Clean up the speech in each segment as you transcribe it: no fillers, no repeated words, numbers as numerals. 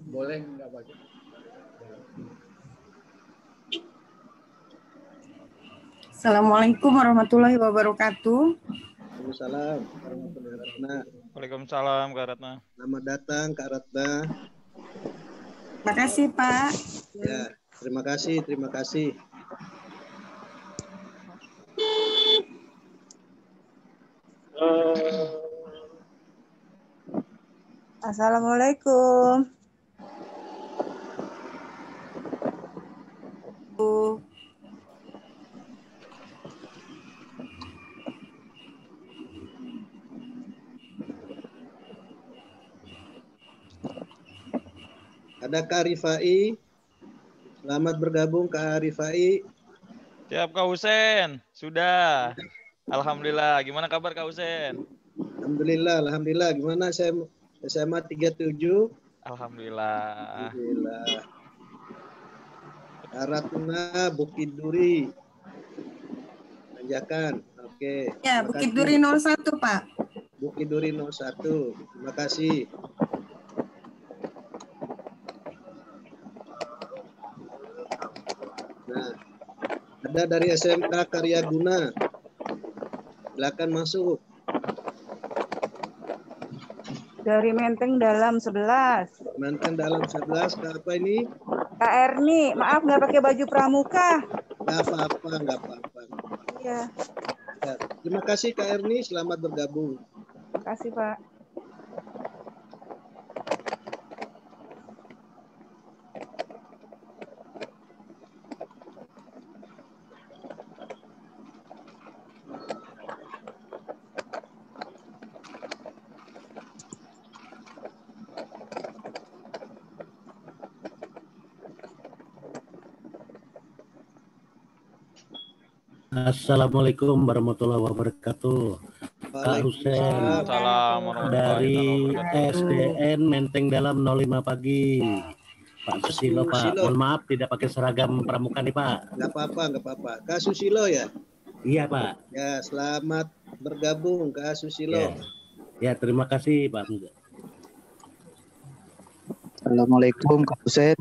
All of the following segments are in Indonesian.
Boleh nggak pakai? Assalamualaikum warahmatullahi wabarakatuh. Waalaikumsalam warahmatullahi wabarakatuh. Waalaikumsalam Kak Ratna. Selamat datang Kak Ratna. Terima kasih Pak. Ya, terima kasih. Assalamualaikum. Ada Kak Rifai. Selamat bergabung Kak Rifai. Siap Kak Husen. Sudah. Alhamdulillah. Gimana kabar Kak Husen? Alhamdulillah. Gimana SMA 37? Alhamdulillah. Kak Ratna Bukit Duri. Tanjakan. Oke. Ya, Bukit Duri 01 Pak. Bukit Duri 01. Terima kasih. Nah, ada dari SMK Karya Guna. Silakan masuk. Dari Menteng Dalam 11. Menteng Dalam 11. Kak apa ini? Kak Erni, maaf nggak pakai baju pramuka. Nggak apa-apa. Iya. Ya, terima kasih Kak Erni, selamat bergabung. Terima kasih Pak. Assalamualaikum warahmatullahi wabarakatuh. Kak Husen dari SDN Menteng Dalam 05 pagi. Pak Susilo Pak, mohon maaf tidak pakai seragam pramuka nih Pak. Nggak apa-apa. Kak Susilo ya? Iya Pak. Ya, selamat bergabung Kak Susilo. Ya terima kasih Pak. Assalamualaikum Kak Husen.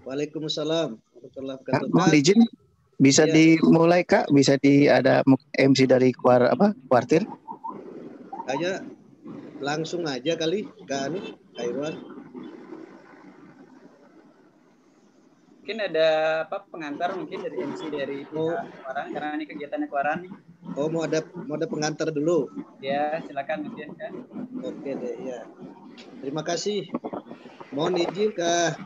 Waalaikumsalam warahmatullahi wabarakatuh. Kak, izin bisa dimulai Kak? Bisa ada MC dari kuartir? Kayaknya langsung aja kali Kak Irwan. Mungkin ada pengantar mungkin dari MC dari Kuaran, karena ini kegiatannya Kuaran. Oh, mau ada pengantar dulu? Ya, silakan mungkin kan. Oke deh, ya. Terima kasih. Mohon izin Kak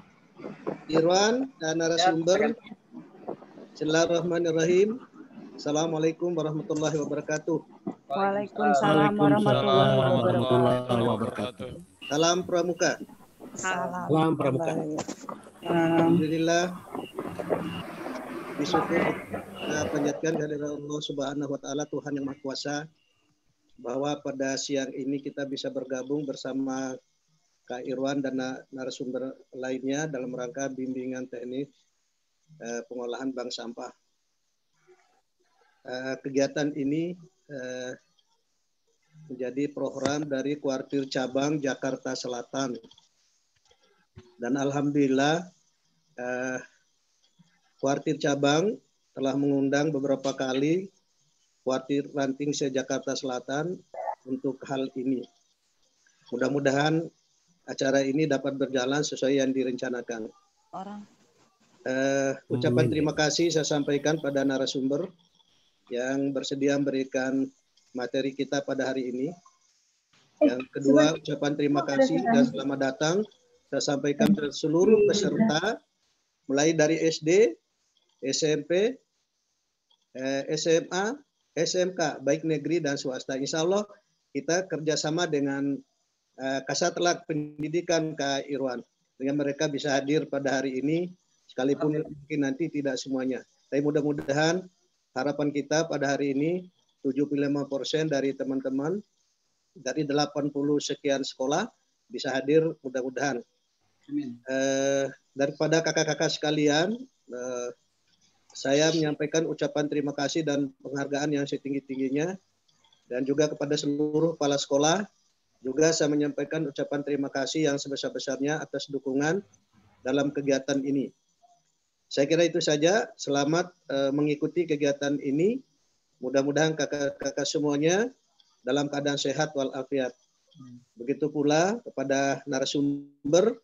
Irwan dan narasumber. Bismillahirrahmanirrahim. Assalamualaikum warahmatullahi wabarakatuh. Waalaikumsalam warahmatullahi wabarakatuh. Salam Pramuka. Salam Pramuka. Alhamdulillah. Disyukur kita panjatkan kehadirat Allah Subhanahu wa taala, Tuhan yang Maha Kuasa, bahwa pada siang ini kita bisa bergabung bersama Kak Irwan dan narasumber lainnya dalam rangka bimbingan teknik pengolahan bank sampah. Kegiatan ini menjadi program dari Kuartir Cabang Jakarta Selatan. Dan alhamdulillah Kuartir Cabang telah mengundang beberapa kali Kuartir Ranting se-Jakarta Selatan untuk hal ini. Mudah-mudahan acara ini dapat berjalan sesuai yang direncanakan. Ucapan terima kasih saya sampaikan pada narasumber yang bersedia memberikan materi kita pada hari ini. Yang kedua, ucapan terima kasih dan selamat datang saya sampaikan ke seluruh peserta, mulai dari SD, SMP, SMA, SMK, baik negeri dan swasta. Insya Allah kita kerjasama dengan Kasatlantas Pendidikan Kak Irwan, dengan mereka bisa hadir pada hari ini, sekalipun mungkin nanti tidak semuanya. Tapi mudah-mudahan harapan kita pada hari ini 75% dari teman-teman dari 80 sekian sekolah bisa hadir mudah-mudahan. Daripada kakak-kakak sekalian, saya menyampaikan ucapan terima kasih dan penghargaan yang setinggi-tingginya, dan juga kepada seluruh kepala sekolah Juga saya menyampaikan ucapan terima kasih yang sebesar-besarnya atas dukungan dalam kegiatan ini. Saya kira itu saja. Selamat mengikuti kegiatan ini. Mudah-mudahan kakak-kakak semuanya dalam keadaan sehat walafiat. Begitu pula kepada narasumber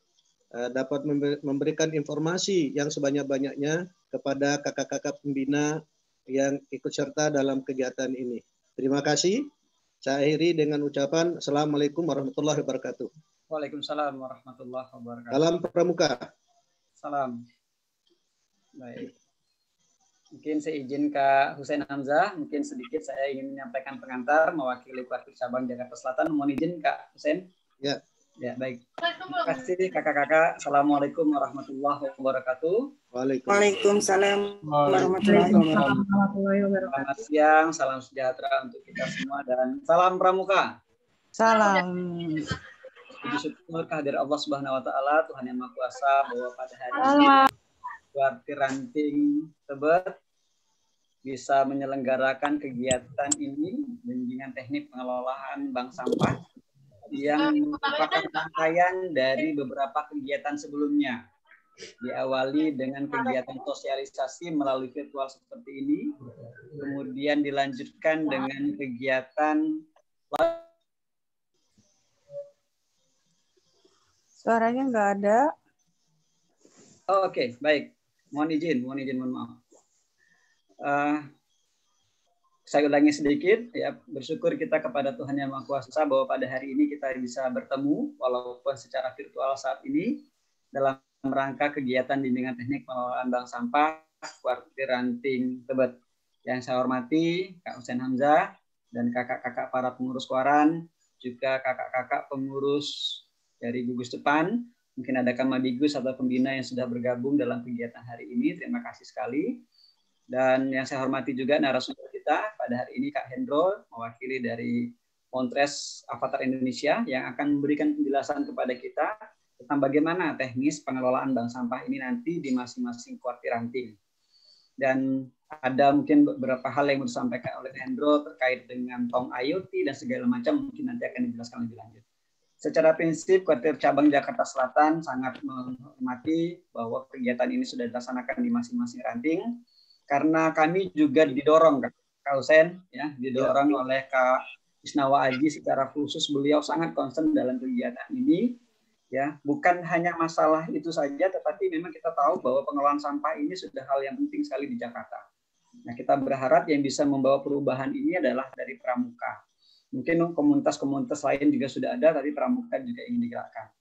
dapat memberikan informasi yang sebanyak-banyaknya kepada kakak-kakak pembina yang ikut serta dalam kegiatan ini. Terima kasih. Saya akhiri dengan ucapan Assalamualaikum warahmatullahi wabarakatuh. Waalaikumsalam warahmatullahi wabarakatuh. Salam Pramuka. Salam. Baik. Mungkin saya izin Kak Husein Hamzah, mungkin sedikit saya ingin menyampaikan pengantar mewakili Kuartir Cabang Jakarta Selatan. Mohon izin Kak Husein. Ya. Ya, baik. Terima kasih kakak-kakak. Assalamualaikum warahmatullahi wabarakatuh. Waalaikumsalam warahmatullahi wabarakatuh. Selamat siang, salam sejahtera untuk kita semua dan salam Pramuka. Salam. Puji syukur kehadiran Allah Subhanahu wa taala, Tuhan Yang Maha Kuasa, bahwa pada hari ini Kuartir Ranting Tebet bisa menyelenggarakan kegiatan ini, bimbingan teknik pengelolaan bank sampah yang merupakan rangkaian dari beberapa kegiatan sebelumnya. Diawali dengan kegiatan sosialisasi melalui virtual seperti ini, kemudian dilanjutkan dengan kegiatan. Suaranya nggak ada. Oh, Oke, baik. Mohon maaf. Saya ulangi sedikit, ya, bersyukur kita kepada Tuhan Yang Maha Kuasa bahwa pada hari ini kita bisa bertemu walaupun secara virtual saat ini dalam rangka kegiatan bimbingan teknik pengelolaan bank sampah Kuartir Ranting Tebet. Yang saya hormati Kak Husein Hamzah dan kakak-kakak para pengurus Kuaran, juga kakak-kakak pengurus dari gugus depan, mungkin ada Kamadigus atau pembina yang sudah bergabung dalam kegiatan hari ini. Terima kasih sekali. Dan yang saya hormati juga narasumber kita pada hari ini Kak Hendro, mewakili dari Montres Avatar Indonesia, yang akan memberikan penjelasan kepada kita tentang bagaimana teknis pengelolaan bank sampah ini nanti di masing-masing kuartir ranting. Dan ada mungkin beberapa hal yang disampaikan oleh Hendro terkait dengan tong IoT dan segala macam, mungkin nanti akan dijelaskan lebih lanjut. Secara prinsip, Kuartir Cabang Jakarta Selatan sangat menghormati bahwa kegiatan ini sudah dilaksanakan di masing-masing ranting, karena kami juga didorong, Kak Husein, ya, didorong oleh Kak Isnawa Aji secara khusus. Beliau sangat concern dalam kegiatan ini, ya, bukan hanya masalah itu saja, tetapi memang kita tahu bahwa pengelolaan sampah ini sudah hal yang penting sekali di Jakarta. Nah, kita berharap yang bisa membawa perubahan ini adalah dari Pramuka. Mungkin komunitas-komunitas lain juga sudah ada, tapi Pramuka juga ingin digerakkan.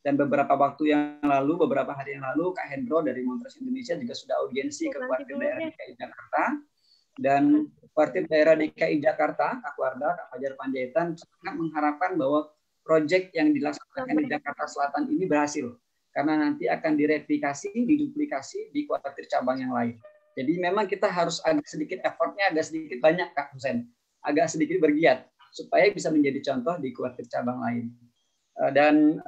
Dan beberapa hari yang lalu, Kak Hendro dari Montres Indonesia juga sudah audiensi ke Kuartir Daerah DKI Jakarta. Dan Kuartir Daerah DKI Jakarta, Kak Warda, Kak Fajar Panjaitan, sangat mengharapkan bahwa proyek yang dilaksanakan di Jakarta Selatan ini berhasil. Karena nanti akan direplikasi, diduplikasi di kuartir cabang yang lain. Jadi memang kita harus agak sedikit effortnya, agak sedikit banyak, Kak Husein. Agak sedikit bergiat, supaya bisa menjadi contoh di kuartir cabang lain. Dan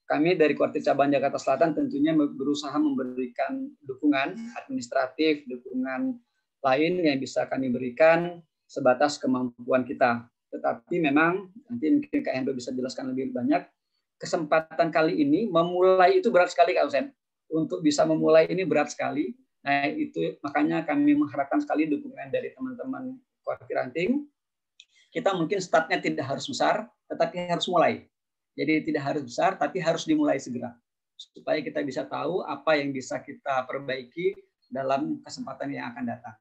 kami dari Kuartir Cabang Jakarta Selatan tentunya berusaha memberikan dukungan administratif, dukungan lain yang bisa kami berikan sebatas kemampuan kita. Tetapi memang, nanti mungkin Kak Hendro bisa jelaskan lebih banyak, kesempatan kali ini memulai itu berat sekali, Kak Husein. Untuk bisa memulai ini berat sekali. Nah, itu makanya kami mengharapkan sekali dukungan dari teman-teman Kuartir Ranting. Kita mungkin startnya tidak harus besar, tetapi harus mulai. Jadi tidak harus besar, tapi harus dimulai segera. Supaya kita bisa tahu apa yang bisa kita perbaiki dalam kesempatan yang akan datang.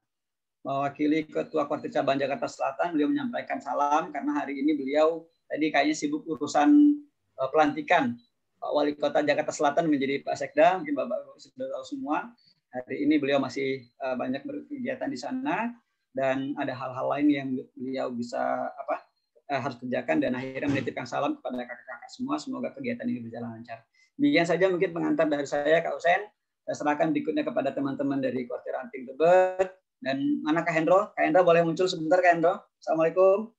Mewakili Ketua Kuartir Cabang Jakarta Selatan, beliau menyampaikan salam, karena hari ini beliau tadi kayaknya sibuk urusan pelantikan Pak Wali Kota Jakarta Selatan menjadi Pak Sekda, mungkin Bapak sudah tahu semua. Hari ini beliau masih banyak berkegiatan di sana, dan ada hal-hal lain yang beliau bisa harus kerjakan, dan akhirnya menitipkan salam kepada kakak-kakak semua. Semoga kegiatan ini berjalan lancar. Demikian saja mungkin pengantar dari saya, Kak Husein. Saya serahkan berikutnya kepada teman-teman dari Kuartir Ranting Tebet. Dan mana Kak Hendro? Kak Hendro boleh muncul sebentar, Kak Hendro. Assalamualaikum.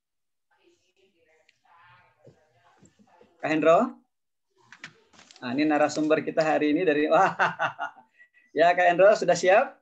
Kak Hendro. Nah, ini narasumber kita hari ini dari... Ya, Kak Hendro sudah siap?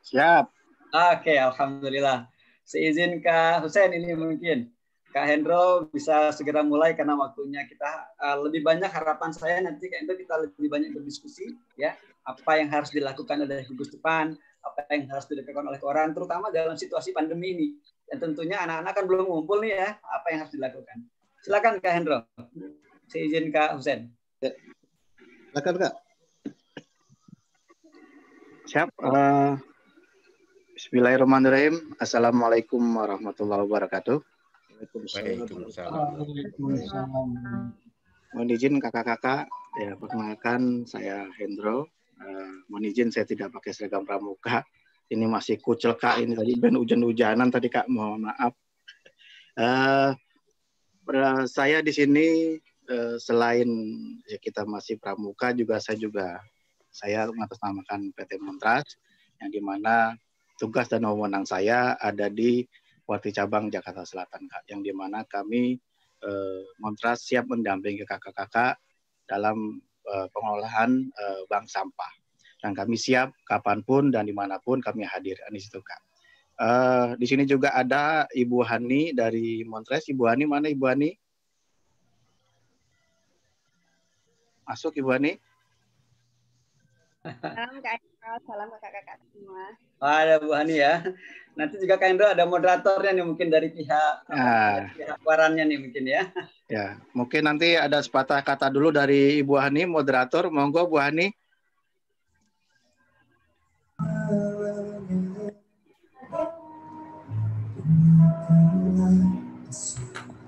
Siap. Oke, alhamdulillah. Seizin Kak Husein ini mungkin. Kak Hendro bisa segera mulai karena waktunya kita lebih banyak. Harapan saya nanti Kak Hendro kita lebih banyak berdiskusi ya, apa yang harus dilakukan oleh gugus depan, apa yang harus dilakukan oleh koran, terutama dalam situasi pandemi ini. Dan tentunya anak-anak kan belum ngumpul nih ya, apa yang harus dilakukan. Silakan Kak Hendro. Saya izin Kak Husen. Ya. Silakan Kak. Siap. Bismillahirrahmanirrahim. Assalamualaikum warahmatullahi wabarakatuh. Mohon izin kakak-kakak, ya perkenalkan saya Hendro. Mohon izin saya tidak pakai seragam pramuka. Ini masih kucel Kak, ini tadi ben hujan-hujanan tadi Kak, mohon maaf. Saya di sini selain ya kita masih pramuka juga saya mengatasnamakan PT Montras, yang dimana tugas dan wewenang saya ada di Warti Cabang Jakarta Selatan, Kak, yang dimana kami Montras siap mendampingi kakak-kakak dalam pengolahan bank sampah, dan kami siap kapanpun dan dimanapun kami hadir di situ, Kak. Di sini juga ada Ibu Hani dari Montras. Ibu Hani mana Ibu Hani? Masuk Ibu Hani. Salam Kak Hendro, salam kakak-kakak semua. Ada Bu Hani ya. Nanti juga Kak Hendro ada moderatornya nih mungkin dari pihak pihak warannya nih mungkin ya. Ya, mungkin nanti ada sepatah kata dulu dari Ibu Hani, moderator. Monggo Bu Hani.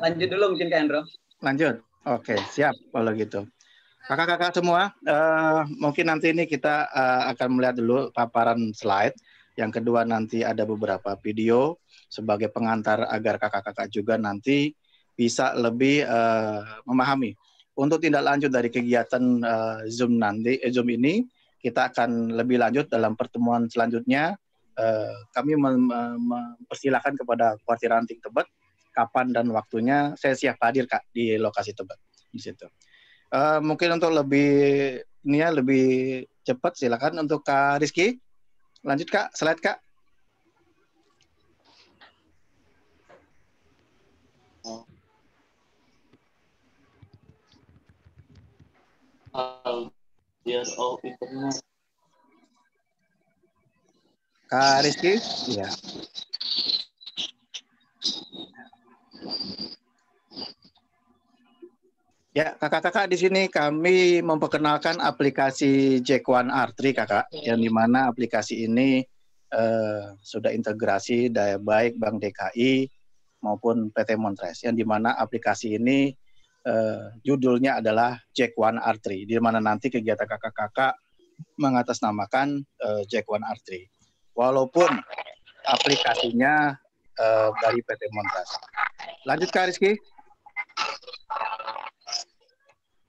Lanjut dulu mungkin Kak Hendro. Lanjut. Oke, siap kalau gitu. Kakak-kakak semua, mungkin nanti ini kita akan melihat dulu paparan slide. Yang kedua nanti ada beberapa video sebagai pengantar agar kakak-kakak juga nanti bisa lebih memahami. Untuk tindak lanjut dari kegiatan Zoom ini, kita akan lebih lanjut dalam pertemuan selanjutnya. Kami mempersilahkan kepada Kuartir Ranting Tebet kapan dan waktunya saya siap hadir Kak di lokasi Tebet di situ. Mungkin untuk lebih cepat silakan untuk Kak Rizky. Lanjut Kak, slide Kak. Kak Rizky, ya. Ya, kakak-kakak di sini kami memperkenalkan aplikasi Jack One R3 kakak, yang dimana aplikasi ini sudah integrasi dari baik Bank DKI maupun PT Montras, yang dimana aplikasi ini judulnya adalah Jack One R3, di mana nanti kegiatan kakak-kakak mengatasnamakan Jack One R3, walaupun aplikasinya dari PT Montras. Lanjut Kak Rizky.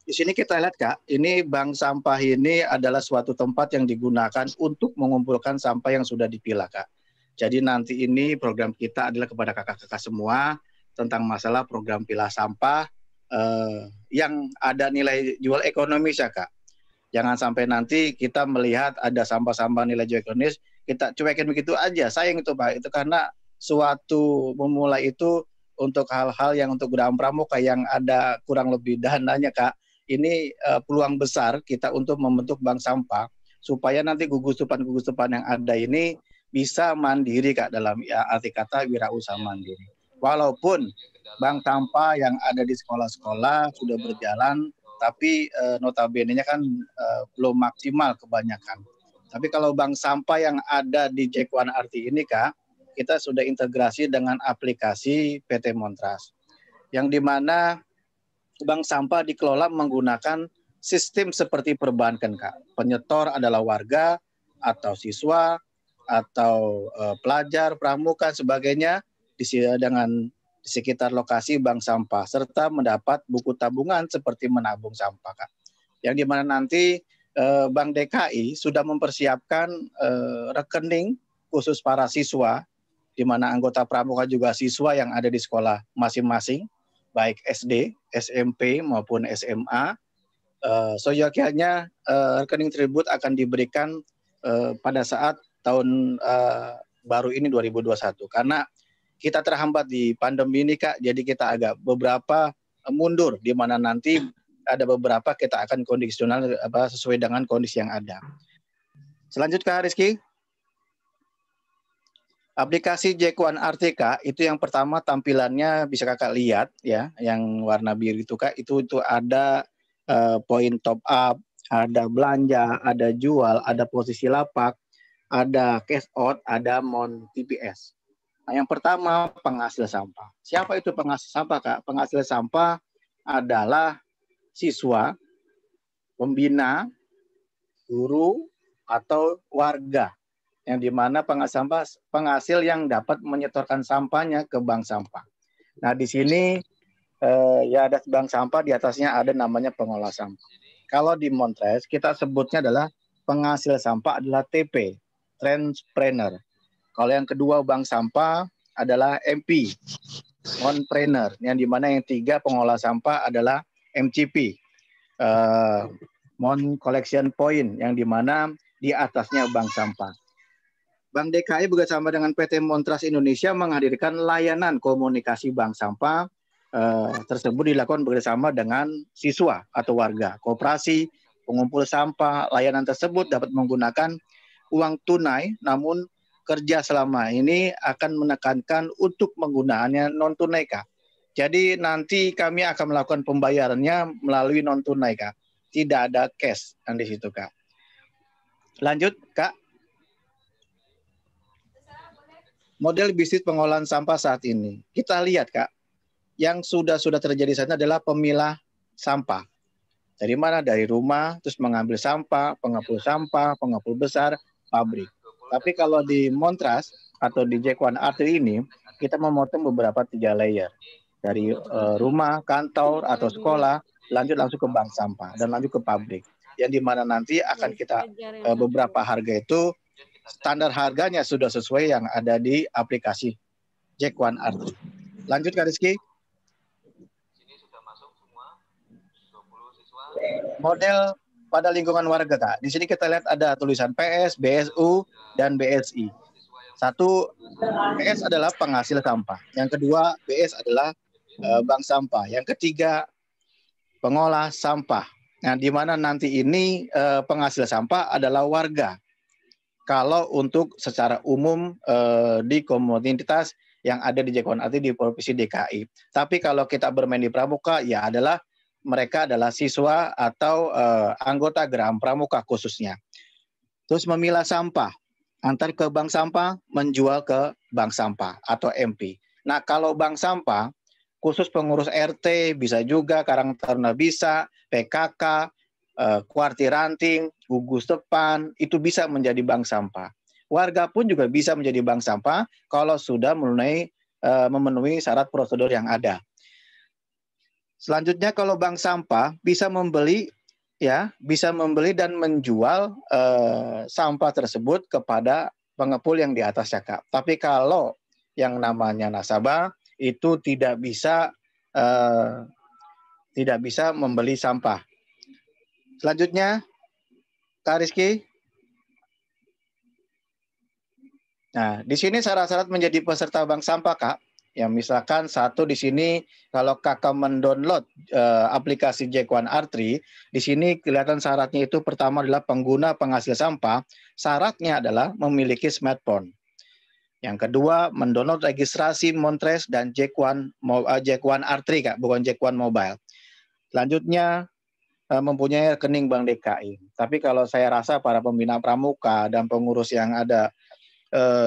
Di sini kita lihat Kak, ini bank sampah ini adalah suatu tempat yang digunakan untuk mengumpulkan sampah yang sudah dipilah Kak. Jadi nanti ini program kita adalah kepada kakak-kakak semua tentang masalah program pilah sampah yang ada nilai jual ekonomis ya Kak. Jangan sampai nanti kita melihat ada sampah-sampah nilai jual ekonomis, kita cuekin begitu aja, sayang itu Pak. Itu karena suatu memulai itu untuk hal-hal yang untuk gudang pramuka yang ada kurang lebih dananya Kak. Ini peluang besar kita untuk membentuk bank sampah supaya nanti gugus depan yang ada ini bisa mandiri Kak, dalam arti kata wirausaha mandiri. Walaupun bank sampah yang ada di sekolah-sekolah sudah berjalan, tapi notabene-nya kan belum maksimal kebanyakan. Tapi kalau bank sampah yang ada di Jack One R3 ini Kak, kita sudah integrasi dengan aplikasi PT Montras, yang dimana bank sampah dikelola menggunakan sistem seperti perbankan Kak. Penyetor adalah warga atau siswa atau pelajar, pramuka, sebagainya di sekitar lokasi bank sampah, serta mendapat buku tabungan seperti menabung sampah Kak. Yang dimana nanti Bank DKI sudah mempersiapkan rekening khusus para siswa, di mana anggota pramuka juga siswa yang ada di sekolah masing-masing, baik SD, SMP maupun SMA. Seyogyanya rekening tersebut akan diberikan pada saat tahun baru ini 2021, karena kita terhambat di pandemi ini Kak, jadi kita agak beberapa mundur, di mana nanti ada beberapa kita akan kondisional sesuai dengan kondisi yang ada. Selanjutnya Rizky. Aplikasi Jack1 RTK itu yang pertama tampilannya bisa kakak lihat ya, yang warna biru itu Kak, itu ada poin top up, ada belanja, ada jual, ada posisi lapak, ada cash out, ada mon TPS. Nah, yang pertama penghasil sampah. Siapa itu penghasil sampah Kak? Penghasil sampah adalah siswa, pembina, guru, atau warga. Yang dimana penghasil yang dapat menyetorkan sampahnya ke bank sampah. Nah di sini ya ada bank sampah, di atasnya ada namanya pengolah sampah. Kalau di Montres kita sebutnya adalah penghasil sampah adalah TP, Transpreneur. Kalau yang kedua bank sampah adalah MP, Monpreneur. Yang dimana yang tiga pengolah sampah adalah MCP, Mon Collection Point, yang dimana di atasnya bank sampah. Bank DKI bekerjasama dengan PT Montres Indonesia menghadirkan layanan komunikasi bank sampah tersebut dilakukan bekerjasama dengan siswa atau warga, koperasi, pengumpul sampah. Layanan tersebut dapat menggunakan uang tunai, namun kerja selama ini akan menekankan untuk penggunaannya non tunai Kak. Jadi nanti kami akan melakukan pembayarannya melalui non tunai Kak, tidak ada cash di situ Kak. Lanjut Kak. Model bisnis pengolahan sampah saat ini. Kita lihat Kak, yang sudah terjadi sana adalah pemilah sampah. Dari mana? Dari rumah, terus mengambil sampah, pengepul besar, pabrik. Tapi kalau di Montres atau di Jack1 RTK ini, kita memotong beberapa 3 layer. Dari rumah, kantor, atau sekolah, lanjut langsung ke bank sampah, dan lanjut ke pabrik. Yang dimana nanti akan kita beberapa harga itu, standar harganya sudah sesuai yang ada di aplikasi Jack1 RTK. Lanjut Kak Rizky. Model pada lingkungan warga Kak. Di sini kita lihat ada tulisan PS, BSU, dan BSI. Satu, PS adalah penghasil sampah. Yang kedua, BS adalah bank sampah. Yang ketiga, pengolah sampah. Nah, di mana nanti ini penghasil sampah adalah warga. Kalau untuk secara umum di komunitas yang ada di Jack1 RTK di Provinsi DKI. Tapi kalau kita bermain di Pramuka, ya adalah mereka adalah siswa atau anggota Geram Pramuka khususnya. Terus memilah sampah, antar ke bank sampah, menjual ke bank sampah atau MP. Nah kalau bank sampah, khusus pengurus RT, bisa juga Karang Taruna bisa, PKK, Kuarti Ranting, Gugus Depan, itu bisa menjadi bank sampah. Warga pun juga bisa menjadi bank sampah kalau sudah memenuhi syarat prosedur yang ada. Selanjutnya kalau bank sampah bisa membeli dan menjual sampah tersebut kepada pengepul yang di atasnya Kak. Tapi kalau yang namanya nasabah itu tidak bisa membeli sampah. Selanjutnya Kak Rizky. Nah, di sini syarat-syarat menjadi peserta bank sampah Kak. Ya, misalkan satu di sini kalau Kakak mendownload aplikasi Jack1 RTK, di sini kelihatan syaratnya itu pertama adalah pengguna penghasil sampah, syaratnya adalah memiliki smartphone. Yang kedua, mendownload registrasi Montres dan Jack1 RTK Kak, bukan Jack1 Mobile. Selanjutnya mempunyai rekening Bank DKI. Tapi kalau saya rasa para pembina pramuka dan pengurus yang ada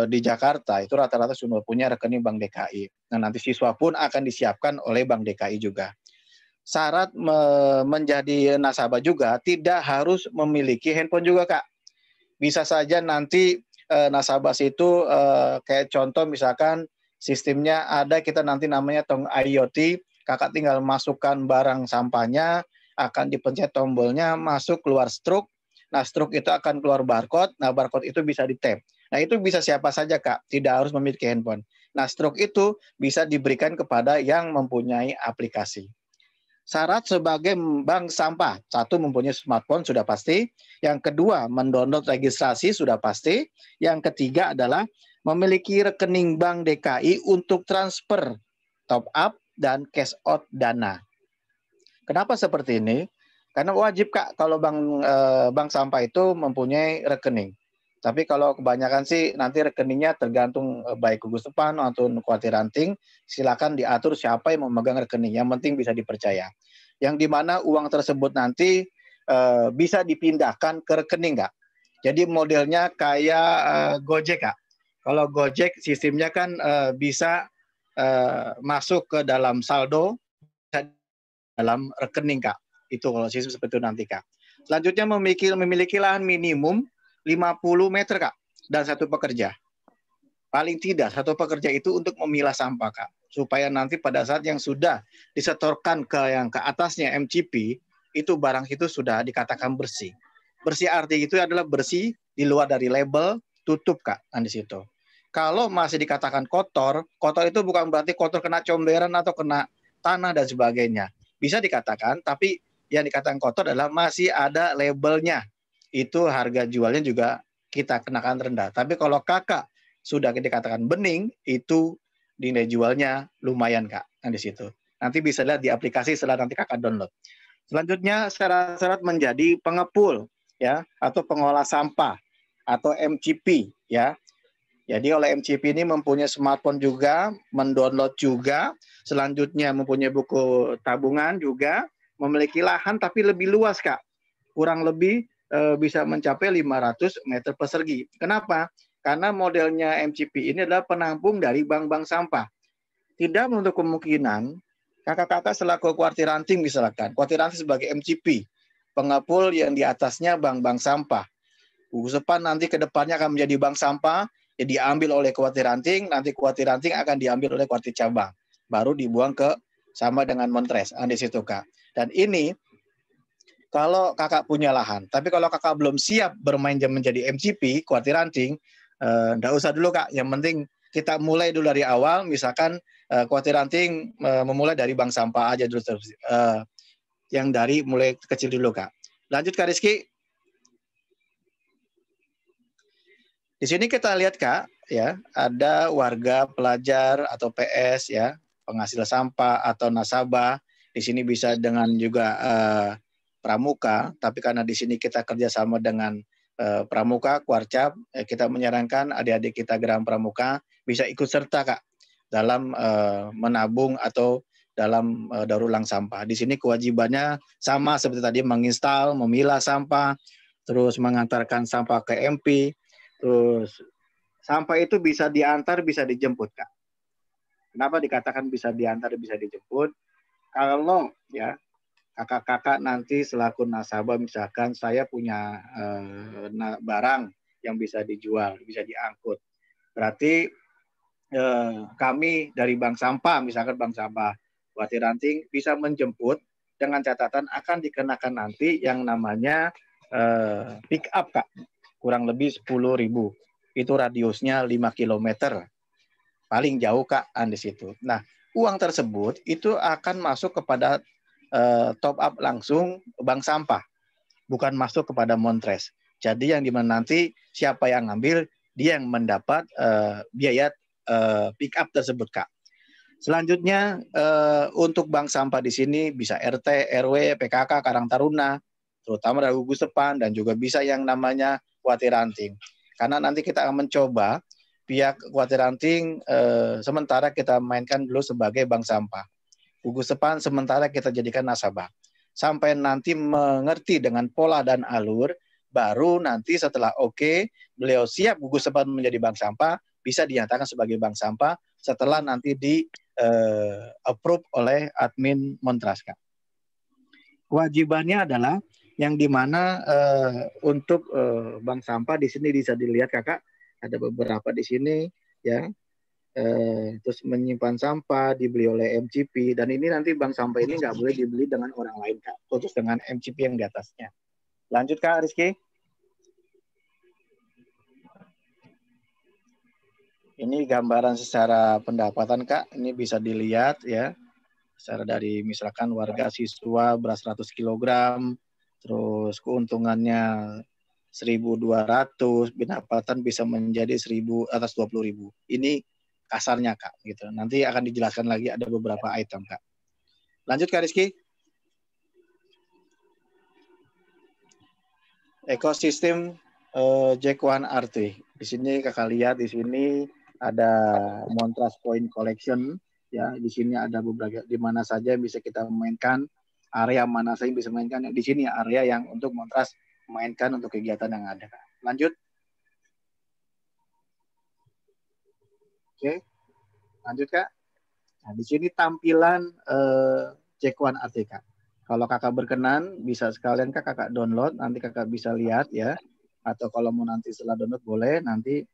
di Jakarta itu rata-rata sudah punya rekening Bank DKI. Nah, nanti siswa pun akan disiapkan oleh Bank DKI juga. Syarat menjadi nasabah juga tidak harus memiliki handphone juga Kak. Bisa saja nanti nasabah itu kayak contoh misalkan sistemnya ada kita nanti namanya tong IoT, Kakak tinggal masukkan barang sampahnya, akan dipencet tombolnya, masuk keluar struk. Nah, struk itu akan keluar barcode. Nah, barcode itu bisa di-tap. Nah, itu bisa siapa saja, Kak. Tidak harus memiliki handphone. Nah, struk itu bisa diberikan kepada yang mempunyai aplikasi. Syarat sebagai bank sampah, satu mempunyai smartphone sudah pasti, yang kedua mendownload registrasi sudah pasti, yang ketiga adalah memiliki rekening bank DKI untuk transfer, top up, dan cash out dana. Kenapa seperti ini? Karena wajib Kak kalau bank sampah itu mempunyai rekening. Tapi kalau kebanyakan sih nanti rekeningnya tergantung baik gugus depan atau kuartir ranting, silakan diatur siapa yang memegang rekening. Yang penting bisa dipercaya. Yang dimana uang tersebut nanti bisa dipindahkan ke rekening Kak. Jadi modelnya kayak Gojek Kak. Kalau Gojek sistemnya kan bisa masuk ke dalam saldo, dalam rekening Kak. Itu kalau sistem seperti itu nanti Kak. Selanjutnya memiliki lahan minimum 50 meter Kak, dan satu pekerja. Paling tidak satu pekerja itu untuk memilah sampah Kak, supaya nanti pada saat yang sudah disetorkan ke yang ke atasnya MCP, itu barang itu sudah dikatakan bersih. Bersih arti itu adalah bersih di luar dari label, tutup Kak, di situ. Kalau masih dikatakan kotor, kotor itu bukan berarti kotor kena comberan atau kena tanah dan sebagainya. Bisa dikatakan, tapi yang dikatakan kotor adalah masih ada labelnya. Itu harga jualnya juga kita kenakan rendah. Tapi kalau kakak sudah dikatakan bening, itu nilai jualnya lumayan Kak, di situ. Nanti bisa lihat di aplikasi setelah nanti kakak download. Selanjutnya syarat-syarat menjadi pengepul ya atau pengolah sampah atau MCP ya. Jadi oleh MCP ini mempunyai smartphone juga, mendownload juga, selanjutnya mempunyai buku tabungan juga, memiliki lahan tapi lebih luas Kak. Kurang lebih bisa mencapai 500 meter persegi. Kenapa? Karena modelnya MCP ini adalah penampung dari bank-bank sampah. Tidak menutup kemungkinan kakak-kakak selaku kuartir ranting misalkan, kuartir ranting sebagai MCP, pengepul yang di atasnya bank-bank sampah. Gugus depan nanti ke depannya akan menjadi bank sampah, ya diambil oleh kuartir ranting, nanti kuartir ranting akan diambil oleh kuartir cabang, baru dibuang ke sama dengan Montres, di situ Kak. Dan ini kalau kakak punya lahan, tapi kalau kakak belum siap bermain menjadi MCP, kuartir ranting, enggak usah dulu Kak. Yang penting kita mulai dulu dari awal, misalkan kuartir ranting memulai dari bank sampah aja dulu, yang dari mulai kecil dulu Kak. Lanjut Kak Rizky. Di sini kita lihat Kak, ya ada warga pelajar atau PS ya, penghasil sampah atau nasabah. Di sini bisa dengan juga pramuka, tapi karena di sini kita kerjasama dengan pramuka, Kuarcap, kita menyarankan adik-adik kita Geram Pramuka bisa ikut serta Kak dalam menabung atau dalam daur ulang sampah. Di sini kewajibannya sama seperti tadi, menginstal, memilah sampah, terus mengantarkan sampah ke MP, terus sampah itu bisa diantar, bisa dijemput Kak. Kenapa dikatakan bisa diantar, bisa dijemput? Kalau ya kakak-kakak nanti selaku nasabah misalkan saya punya barang yang bisa dijual, bisa diangkut. Berarti kami dari bank sampah, misalkan bank sampah kuartir ranting bisa menjemput dengan catatan akan dikenakan nanti yang namanya pick up Kak. Kurang lebih 10.000. Itu radiusnya 5 km. Paling jauh Kak di situ. Nah, uang tersebut itu akan masuk kepada top up langsung bank sampah, bukan masuk kepada Montres. Jadi yang dimana nanti siapa yang ngambil, dia yang mendapat biaya pick up tersebut Kak. Selanjutnya untuk bank sampah di sini bisa RT, RW, PKK, Karang Taruna, terutama dari gugus depan, dan juga bisa yang namanya kuartir ranting. Karena nanti kita akan mencoba pihak kuartir ranting sementara kita mainkan dulu sebagai bank sampah. Gugus depan sementara kita jadikan nasabah. Sampai nanti mengerti dengan pola dan alur, baru nanti setelah oke, beliau siap gugus depan menjadi bank sampah, bisa dinyatakan sebagai bank sampah setelah nanti di approve oleh admin Montras Kak. Kewajibannya adalah yang dimana untuk bank sampah di sini bisa dilihat Kakak, ada beberapa di sini ya. Terus menyimpan sampah dibeli oleh MCP, dan ini nanti bank sampah ini nggak boleh dibeli dengan orang lain Kak, khusus dengan MCP yang di atasnya. Lanjut Kak Rizky. Ini gambaran secara pendapatan Kak, ini bisa dilihat ya. Secara dari misalkan warga siswa beras 100 kg, terus keuntungannya 1.200, pendapatan bisa menjadi 1.000 atas 20.000. Ini kasarnya Kak, gitu. Nanti akan dijelaskan lagi ada beberapa item Kak. Lanjut Kak Rizky. Ekosistem Jack1 RT. Di sini Kakak lihat di sini ada Montrust Point Collection. Ya, di sini ada beberapa di mana saja bisa kita mainkan, area mana saja bisa mainkan. Di sini area yang untuk Montrust mainkan untuk kegiatan yang ada. Lanjut. Oke. Lanjut Kak. Nah, di sini tampilan Jack1 RT Kak. Kalau Kakak berkenan bisa sekalian Kakak download, nanti Kakak bisa lihat ya. Atau kalau mau nanti setelah download boleh nanti.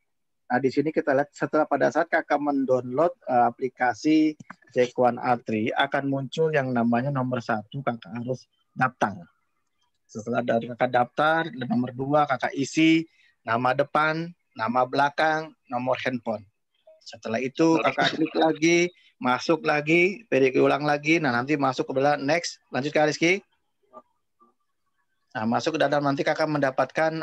Nah, di sini kita lihat setelah pada saat Kakak mendownload aplikasi Jack1 R3 akan muncul yang namanya nomor 1 Kakak harus daftar. Setelah dari Kakak daftar, nomor 2 Kakak isi nama depan, nama belakang, nomor handphone. Setelah itu Kakak klik lagi, masuk lagi, ulang lagi. Nah, nanti masuk ke belakang next. Lanjut Kak Rizky. Nah, masuk ke dalam nanti Kakak mendapatkan